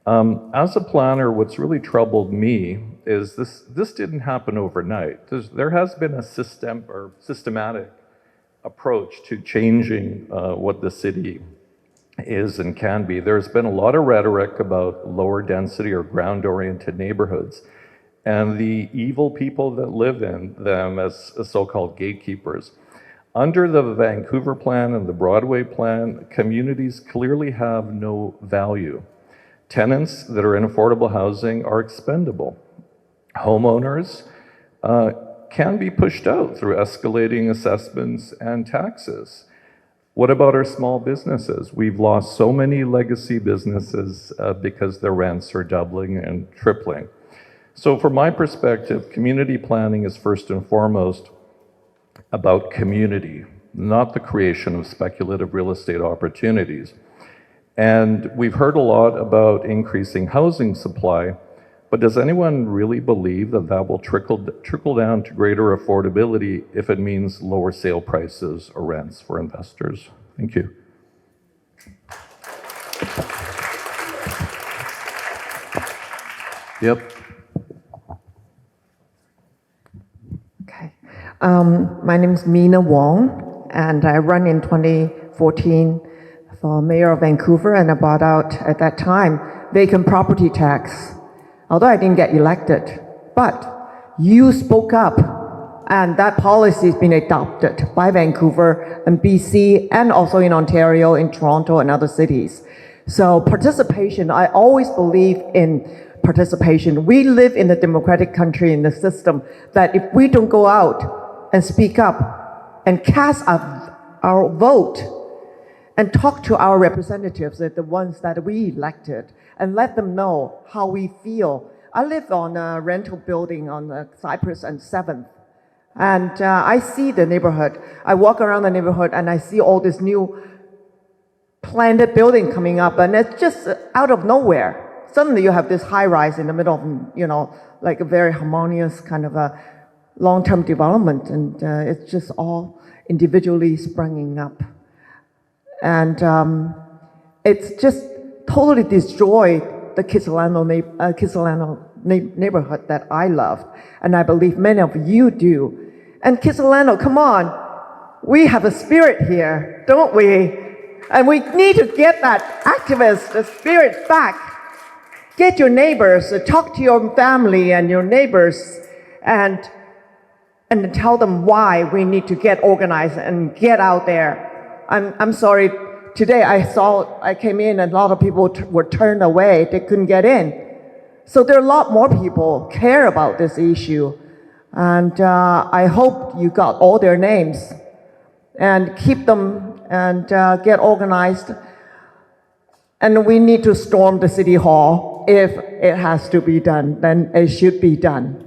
As a planner, what's really troubled me is this didn't happen overnight. There has been a systematic approach to changing what the city is and can be. There's been a lot of rhetoric about lower density or ground-oriented neighborhoods and the evil people that live in them as so-called gatekeepers. Under the Vancouver plan and the Broadway plan, communities clearly have no value. Tenants that are in affordable housing are expendable. Homeowners can be pushed out through escalating assessments and taxes. What about our small businesses? We've lost so many legacy businesses because their rents are doubling and tripling. So from my perspective, community planning is first and foremost about community, not the creation of speculative real estate opportunities. And we've heard a lot about increasing housing supply, but does anyone really believe that that will trickle down to greater affordability if it means lower sale prices or rents for investors? Thank you. Yep. Okay. My name is Mina Wong, and I run in 2014 for mayor of Vancouver, and I bought out, at that time, vacant property tax, although I didn't get elected. But you spoke up, and that policy has been adopted by Vancouver and BC, and also in Ontario, in Toronto, and other cities. So participation, I always believe in participation. We live in a democratic country, in the system, that if we don't go out and speak up and cast our vote, and talk to our representatives, the ones that we elected, and let them know how we feel. I live on a rental building on Cypress and 7th, and I see the neighborhood. I walk around the neighborhood and I see all this new planned building coming up, and it's just out of nowhere. Suddenly you have this high-rise in the middle of, like a very harmonious kind of a long-term development, and it's just all individually springing up. And it's just totally destroyed the Kitsilano neighborhood that I loved, and I believe many of you do. And Kitsilano, come on, we have a spirit here, don't we? And we need to get that activist spirit back. Get your neighbors, talk to your family and your neighbors, and tell them why we need to get organized and get out there. I'm sorry, today I came in and a lot of people were turned away, they couldn't get in. So there are a lot more people care about this issue. And I hope you got all their names and keep them and get organized. And we need to storm the City Hall. If it has to be done, then it should be done.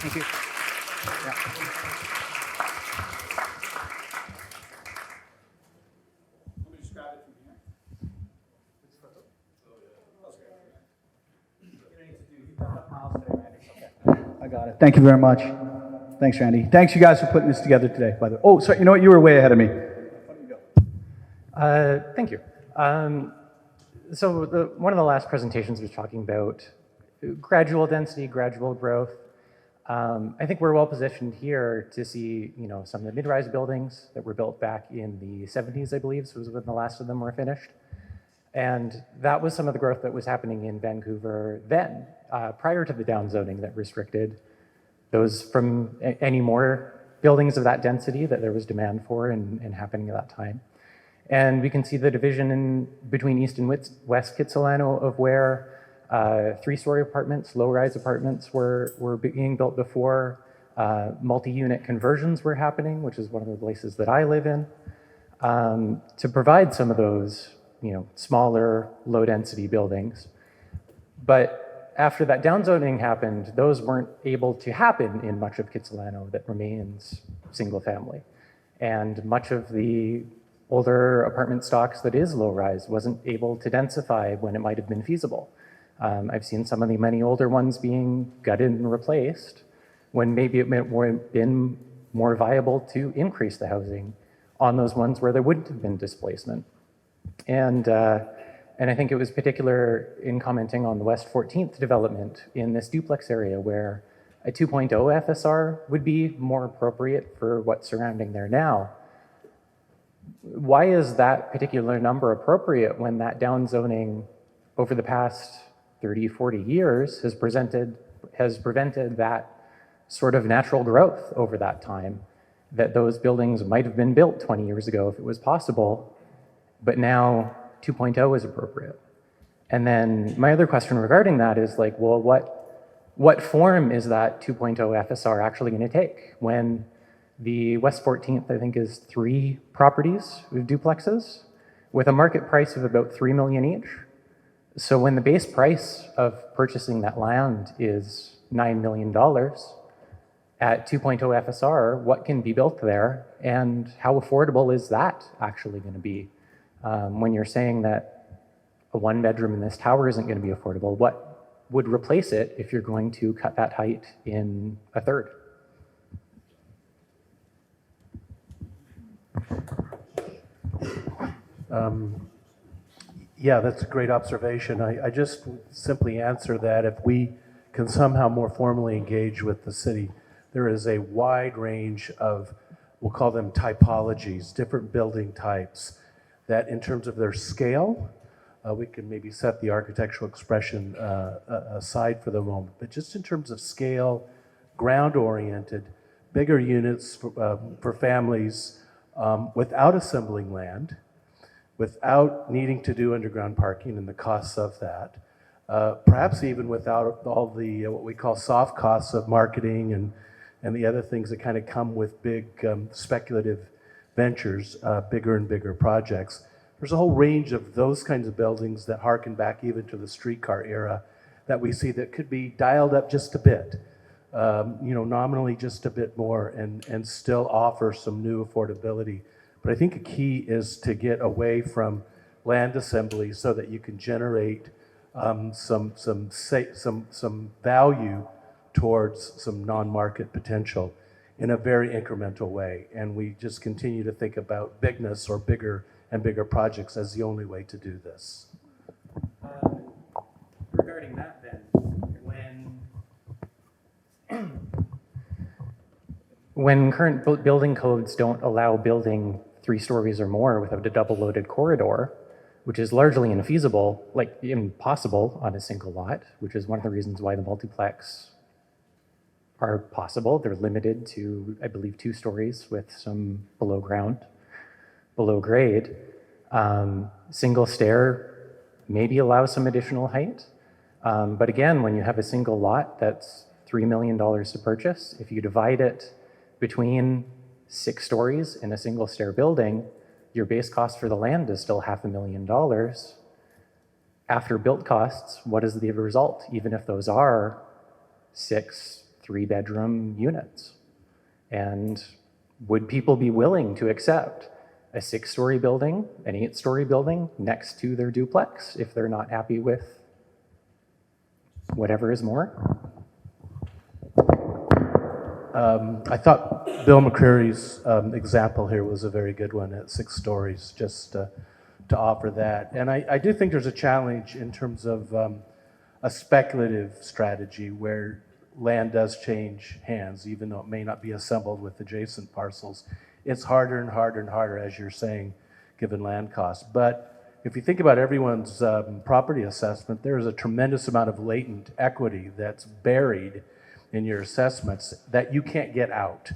Thank you. I got it. Thank you very much. Thanks, Randy. Thanks, you guys, for putting this together today, by the way. Oh, sorry, you know what? You were way ahead of me. Thank you. So one of the last presentations was talking about gradual density, gradual growth. I think we're well positioned here to see, some of the mid-rise buildings that were built back in the 70s, I believe, so was when the last of them were finished. And that was some of the growth that was happening in Vancouver then, prior to the downzoning that restricted those from any more buildings of that density that there was demand for and happening at that time. And we can see the division between East and West Kitsilano of where 3-story apartments, low-rise apartments were being built before. Multi-unit conversions were happening, which is one of the places that I live in, to provide some of those, smaller, low-density buildings. But after that downzoning happened, those weren't able to happen in much of Kitsilano that remains single-family. And much of the older apartment stocks that is low-rise wasn't able to densify when it might have been feasible. I've seen some of the many older ones being gutted and replaced when maybe it would have been more viable to increase the housing on those ones where there wouldn't have been displacement. And I think it was particular in commenting on the West 14th development in this duplex area where a 2.0 FSR would be more appropriate for what's surrounding there now. Why is that particular number appropriate when that downzoning over the past 30, 40 years has prevented that sort of natural growth over that time, that those buildings might have been built 20 years ago if it was possible, but now 2.0 is appropriate? And then my other question regarding that is like, well, what form is that 2.0 FSR actually going to take when the West 14th, I think, is 3 properties with duplexes with a market price of about $3 million each? So when the base price of purchasing that land is $9 million at 2.0 FSR, what can be built there and how affordable is that actually going to be? When you're saying that a 1-bedroom in this tower isn't going to be affordable, what would replace it if you're going to cut that height in a third? Yeah, that's a great observation. I just simply answer that if we can somehow more formally engage with the city, there is a wide range of, we'll call them typologies, different building types, that in terms of their scale, we can maybe set the architectural expression aside for the moment, but just in terms of scale, ground-oriented, bigger units for families without assembling land, without needing to do underground parking and the costs of that, perhaps even without all the what we call soft costs of marketing and the other things that kind of come with big speculative ventures, bigger and bigger projects. There's a whole range of those kinds of buildings that harken back even to the streetcar era that we see that could be dialed up just a bit, nominally just a bit more and still offer some new affordability. But I think a key is to get away from land assembly so that you can generate some value towards some non-market potential in a very incremental way. And we just continue to think about bigness or bigger and bigger projects as the only way to do this. Regarding reframe that then. When current building codes don't allow building 3 stories or more without a double loaded corridor, which is largely infeasible, like impossible on a single lot, which is one of the reasons why the multiplex are possible. They're limited to, I believe, 2 stories with some below ground, below grade. Single stair maybe allows some additional height. But again, when you have a single lot that's $3 million to purchase, if you divide it between 6 stories in a single stair building, your base cost for the land is still $500,000. After built costs, what is the result? Even if those are 6 3-bedroom units. And would people be willing to accept a 6-story building, an 8-story building next to their duplex if they're not happy with whatever is more? I thought Bill McCreary's example here was a very good one at 6 stories, just to offer that. And I do think there's a challenge in terms of a speculative strategy where land does change hands, even though it may not be assembled with adjacent parcels. It's harder and harder and harder, as you're saying, given land costs. But if you think about everyone's property assessment, there is a tremendous amount of latent equity that's buried in your assessments that you can't get out,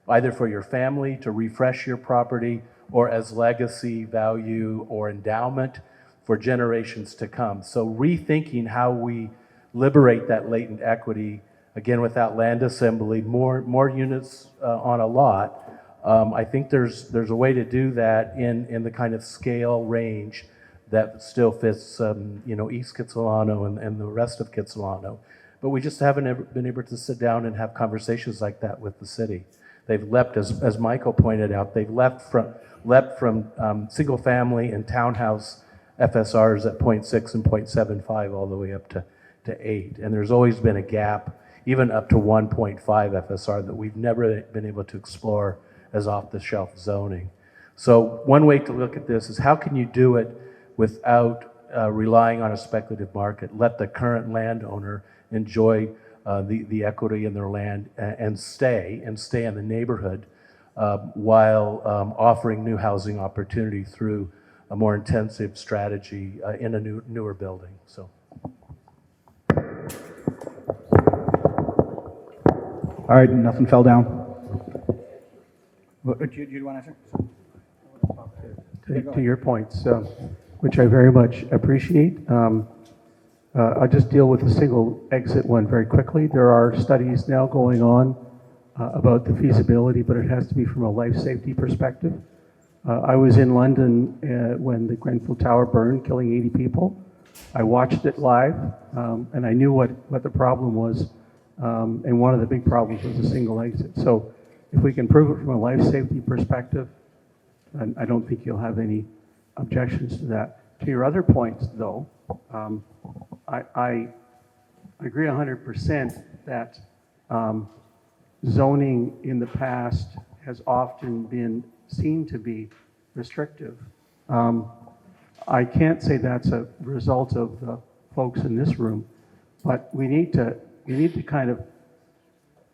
either for your family to refresh your property or as legacy value or endowment for generations to come. So rethinking how we liberate that latent equity, again, without land assembly, more units on a lot. I think there's a way to do that in the kind of scale range that still fits, East Kitsilano and the rest of Kitsilano. But we just haven't been able to sit down and have conversations like that with the city. They've leapt, as Michael pointed out, they've leapt from single family and townhouse FSRs at 0.6 and 0.75 all the way up to 8. And there's always been a gap, even up to 1.5 FSR, that we've never been able to explore as off-the-shelf zoning. So one way to look at this is how can you do it without relying on a speculative market? Let the current landowner enjoy the equity in their land and stay in the neighborhood while offering new housing opportunity through a more intensive strategy in a newer building. So. All right, nothing fell down. Do you want to answer? To your points, which I very much appreciate. I'll just deal with the single exit one very quickly. There are studies now going on about the feasibility, but it has to be from a life safety perspective. I was in London when the Grenfell Tower burned, killing 80 people. I watched it live, and I knew what the problem was, and one of the big problems was a single exit. So if we can prove it from a life safety perspective, I don't think you'll have any objections to that. To your other points, though, I agree 100% that zoning in the past has often been seen to be restrictive. I can't say that's a result of the folks in this room, but we need to kind of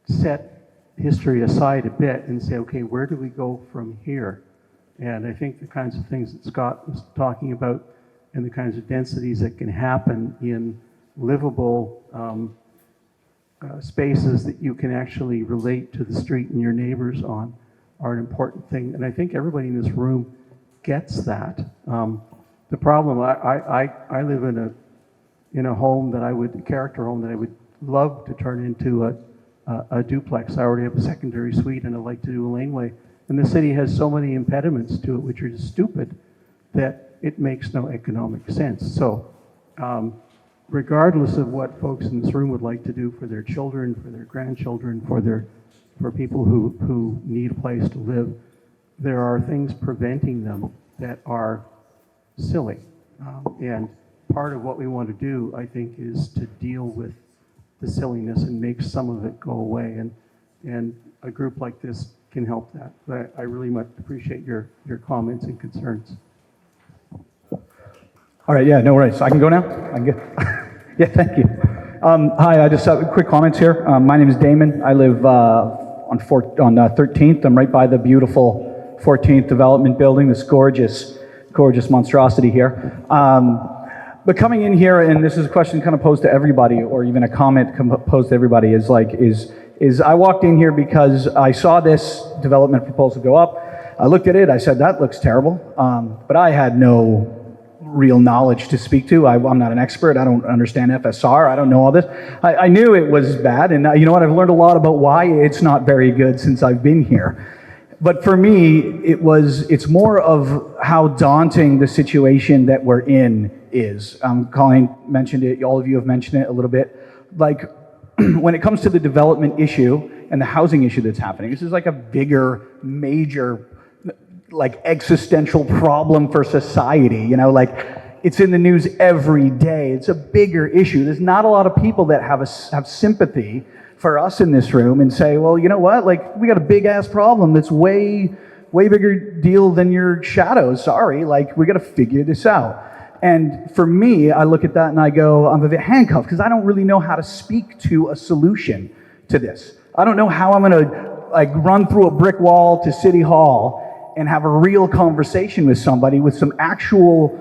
set history aside a bit and say, okay, where do we go from here? And I think the kinds of things that Scott was talking about and the kinds of densities that can happen in livable spaces that you can actually relate to the street and your neighbors on are an important thing. And I think everybody in this room gets that. The problem, I live in a home that a character home that I would love to turn into a duplex. I already have a secondary suite and I'd like to do a laneway. And the city has so many impediments to it, which are just stupid, that it makes no economic sense. So regardless of what folks in this room would like to do for their children, for their grandchildren, for people who need a place to live, there are things preventing them that are silly. And part of what we want to do, I think, is to deal with the silliness and make some of it go away. And a group like this can help that. But I really much appreciate your comments and concerns. All right, yeah, no worries. I can go now? I can get. Yeah, thank you. Hi, I just have quick comments here. My name is Damon. I live on 13th. I'm right by the beautiful 14th development building, this gorgeous monstrosity here. But coming in here, and this is a question kind of posed to everybody, or even a comment posed to everybody, is I walked in here because I saw this development proposal go up. I looked at it, I said, that looks terrible. But I had no real knowledge to speak to. I'm not an expert. I don't understand FSR. I don't know all this. I knew it was bad, and you know what? I've learned a lot about why it's not very good since I've been here. But for me, it's more of how daunting the situation that we're in is. Colleen mentioned it. All of you have mentioned it a little bit. Like, when it comes to the development issue and the housing issue that's happening, this is like a bigger, major, like existential problem for society, you know, like it's in the news every day. It's a bigger issue. There's not a lot of people that have sympathy for us in this room and say, well, you know what, like we got a big ass problem that's way bigger deal than your shadows. Sorry, like we got to figure this out. And for me, I look at that and I go, I'm a bit handcuffed because I don't really know how to speak to a solution to this. I don't know how I'm going to like run through a brick wall to City Hall and have a real conversation with somebody with some actual,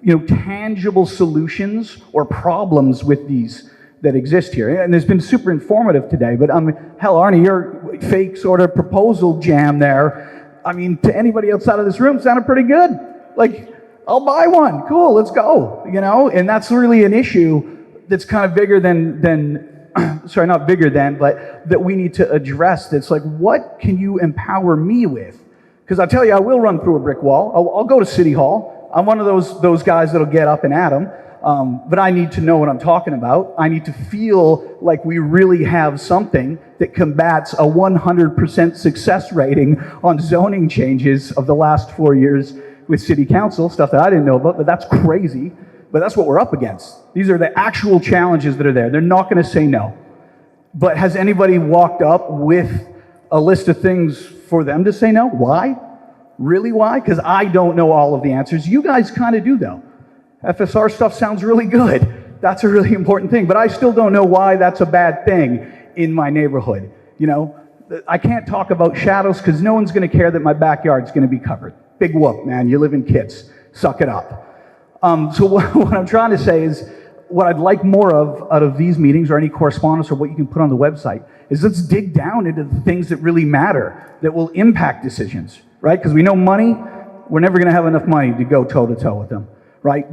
you know, tangible solutions or problems with these that exist here. And it's been super informative today, but hell, Arny, your fake sort of proposal jam there, I mean, to anybody outside of this room, sounded pretty good. Like, I'll buy one. Cool, let's go. You know, and that's really an issue that's kind of bigger than sorry, not bigger than, but that we need to address. That's like, what can you empower me with? Because I tell you, I will run through a brick wall. I'll go to City Hall. I'm one of those guys that'll get up and at them. But I need to know what I'm talking about. I need to feel like we really have something that combats a 100% success rating on zoning changes of the last 4 years with City Council, stuff that I didn't know about, but that's crazy. But that's what we're up against. These are the actual challenges that are there. They're not going to say no. But has anybody walked up with a list of things for them to say no? Why? Really why? Because I don't know all of the answers. You guys kind of do, though. FSR stuff sounds really good. That's a really important thing. But I still don't know why that's a bad thing in my neighborhood. You know, I can't talk about shadows because no one's going to care that my backyard's going to be covered. Big whoop, man. You live in Kits. Suck it up. So what I'm trying to say is, what I'd like more of out of these meetings or any correspondence or what you can put on the website is let's dig down into the things that really matter, that will impact decisions, right? Because we know money, we're never going to have enough money to go toe-to-toe with them, right?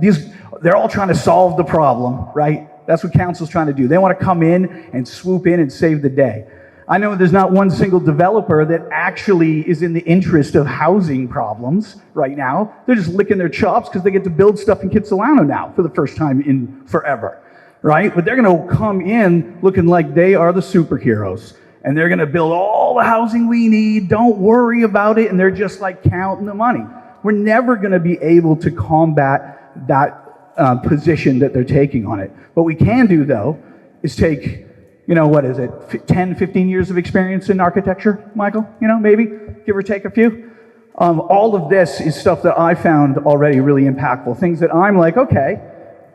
They're all trying to solve the problem, right? That's what council's trying to do. They want to come in and swoop in and save the day. I know there's not one single developer that actually is in the interest of housing problems right now. They're just licking their chops because they get to build stuff in Kitsilano now for the first time in forever, right? But they're going to come in looking like they are the superheroes. And they're going to build all the housing we need. Don't worry about it. And they're just like counting the money. We're never going to be able to combat that position that they're taking on it. What we can do, though, is take, you know, what is it, 10, 15 years of experience in architecture, Michael? You know, maybe, give or take a few. All of this is stuff that I found already really impactful, things that I'm like, okay,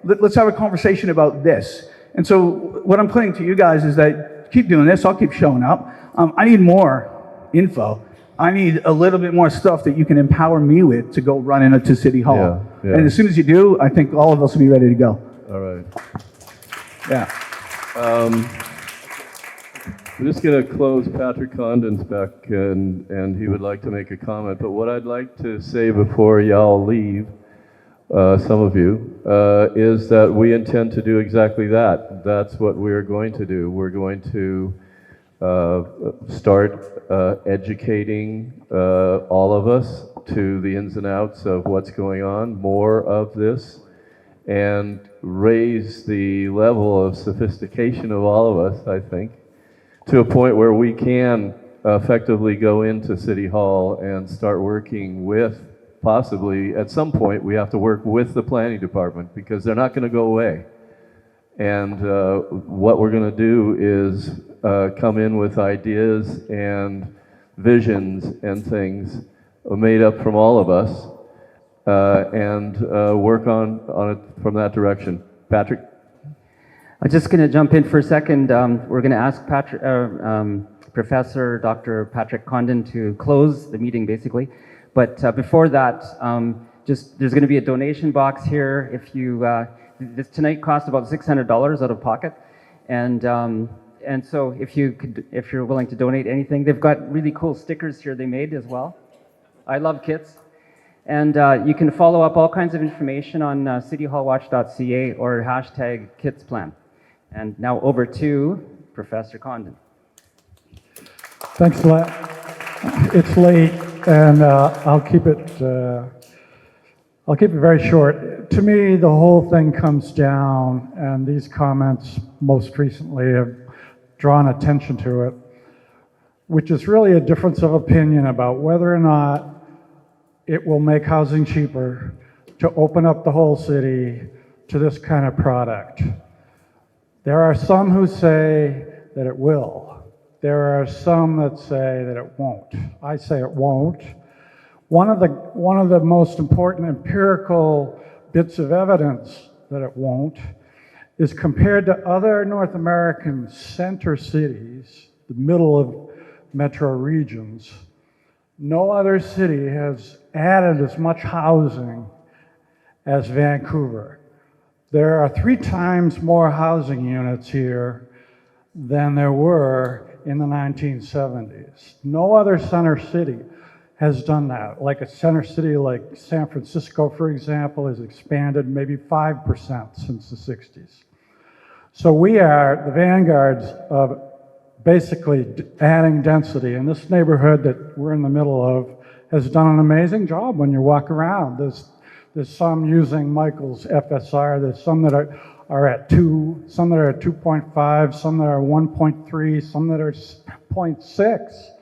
let's have a conversation about this. And so what I'm putting to you guys is that keep doing this, I'll keep showing up. I need more info. I need a little bit more stuff that you can empower me with to go run into City Hall. Yeah. And as soon as you do, I think all of us will be ready to go. All right. Yeah. I'm just going to close Patrick Condon's back, and he would like to make a comment. But what I'd like to say before y'all leave, some of you, is that we intend to do exactly that. That's what we're going to do. We're going to start educating all of us to the ins and outs of what's going on, more of this, and raise the level of sophistication of all of us, I think, to a point where we can effectively go into City Hall and start working with, possibly at some point we have to work with the planning department because they're not going to go away. And what we're going to do is come in with ideas and visions and things made up from all of us and work on it from that direction. Patrick? I'm just going to jump in for a second. We're going to ask Professor Dr. Patrick Condon to close the meeting, basically. But before that, there's going to be a donation box here. If you this tonight cost about $600 out of pocket, and so if you're willing to donate anything, they've got really cool stickers here they made as well. I love kits. And you can follow up all kinds of information on CityHallWatch.ca or hashtag KitsPlan. And now over to Professor Condon. Thanks a lot. It's late, and I'll keep it very short. To me, the whole thing comes down, and these comments most recently have drawn attention to it, which is really a difference of opinion about whether or not it will make housing cheaper to open up the whole city to this kind of product. There are some who say that it will. There are some that say that it won't. I say it won't. One of the most important empirical bits of evidence that it won't is compared to other North American center cities, the middle of metro regions. No other city has added as much housing as Vancouver. There are 3 times more housing units here than there were in the 1970s. No other center city has done that. Like a center city like San Francisco, for example, has expanded maybe 5% since the 60s. So we are the vanguards of basically adding density, and this neighborhood that we're in the middle of has done an amazing job when you walk around. There's some using Michael's FSR, there's some that are at 2, some that are at 2.5, some that are 1.3, some that are 0.6.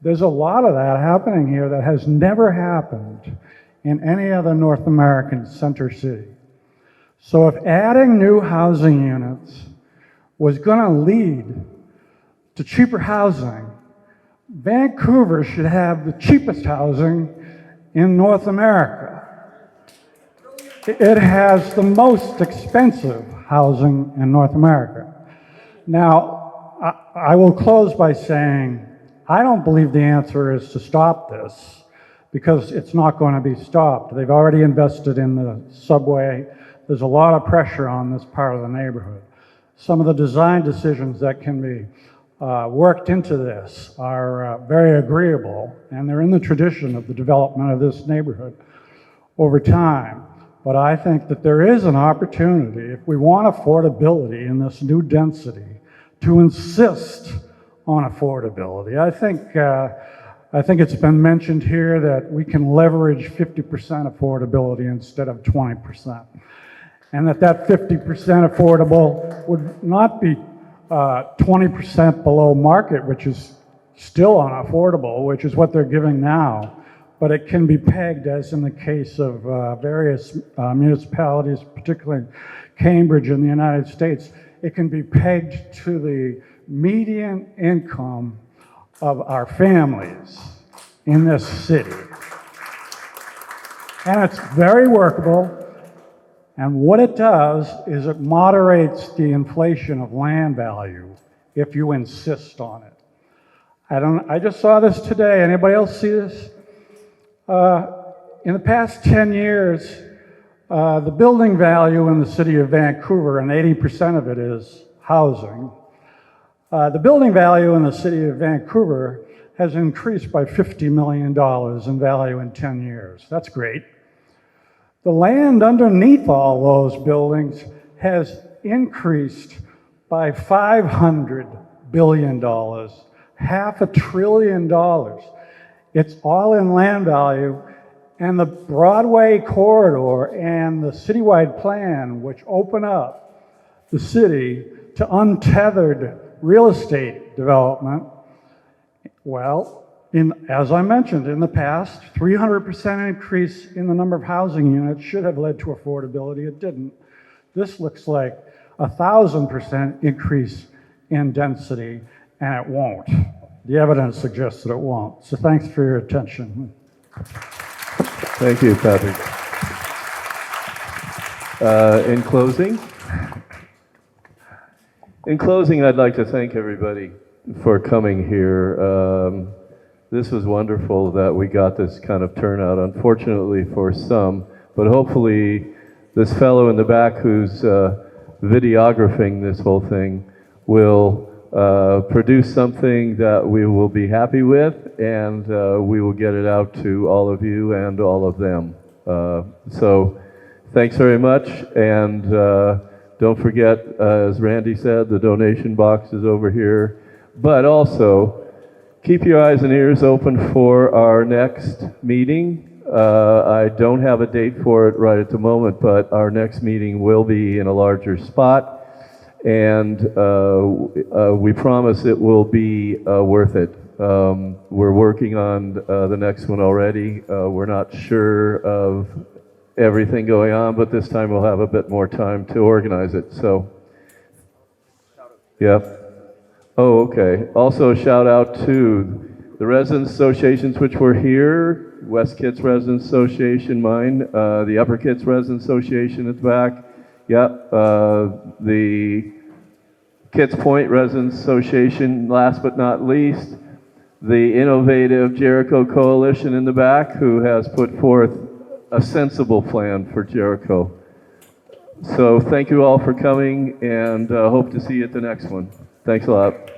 There's a lot of that happening here that has never happened in any other North American center city. So if adding new housing units was going to lead to cheaper housing, Vancouver should have the cheapest housing in North America. It has the most expensive housing in North America. Now, I will close by saying, I don't believe the answer is to stop this, because it's not going to be stopped. They've already invested in the subway. There's a lot of pressure on this part of the neighborhood. Some of the design decisions that can be worked into this are very agreeable, and they're in the tradition of the development of this neighborhood over time. But I think that there is an opportunity, if we want affordability in this new density, to insist on affordability. I think it's been mentioned here that we can leverage 50% affordability instead of 20%. And that 50% affordable would not be 20% below market, which is still unaffordable, which is what they're giving now. But it can be pegged, as in the case of various municipalities, particularly Cambridge in the United States, it can be pegged to the median income of our families in this city. And it's very workable. And what it does is it moderates the inflation of land value if you insist on it. I just saw this today. Anybody else see this? In the past 10 years, the building value in the city of Vancouver, and 80% of it is housing, the building value in the city of Vancouver has increased by $50 million in value in 10 years. That's great. The land underneath all those buildings has increased by $500 billion, $500 billion. It's all in land value, and the Broadway corridor and the citywide plan, which open up the city to untethered real estate development, well, as I mentioned, in the past, 300% increase in the number of housing units should have led to affordability. It didn't. This looks like 1,000% increase in density, and it won't. The evidence suggests that it won't. So thanks for your attention. Thank you, Patrick. In closing, In closing, I'd like to thank everybody for coming here. This was wonderful that we got this kind of turnout, unfortunately for some, but hopefully this fellow in the back who's videographing this whole thing will produce something that we will be happy with, and we will get it out to all of you and all of them. So thanks very much, and don't forget, as Randy said, the donation box is over here, but also keep your eyes and ears open for our next meeting. I don't have a date for it right at the moment, but our next meeting will be in a larger spot, and we promise it will be worth it. We're working on the next one already. We're not sure of everything going on, but this time we'll have a bit more time to organize it. So, yeah. Oh, okay. Also, a shout out to the residents associations which were here, West Kits Residents Association, mine, the Upper Kits Residents Association at the back, yep, the Kits Point Residents Association, last but not least, the innovative Jericho Coalition in the back, who has put forth a sensible plan for Jericho. So thank you all for coming, and hope to see you at the next one. Thanks a lot.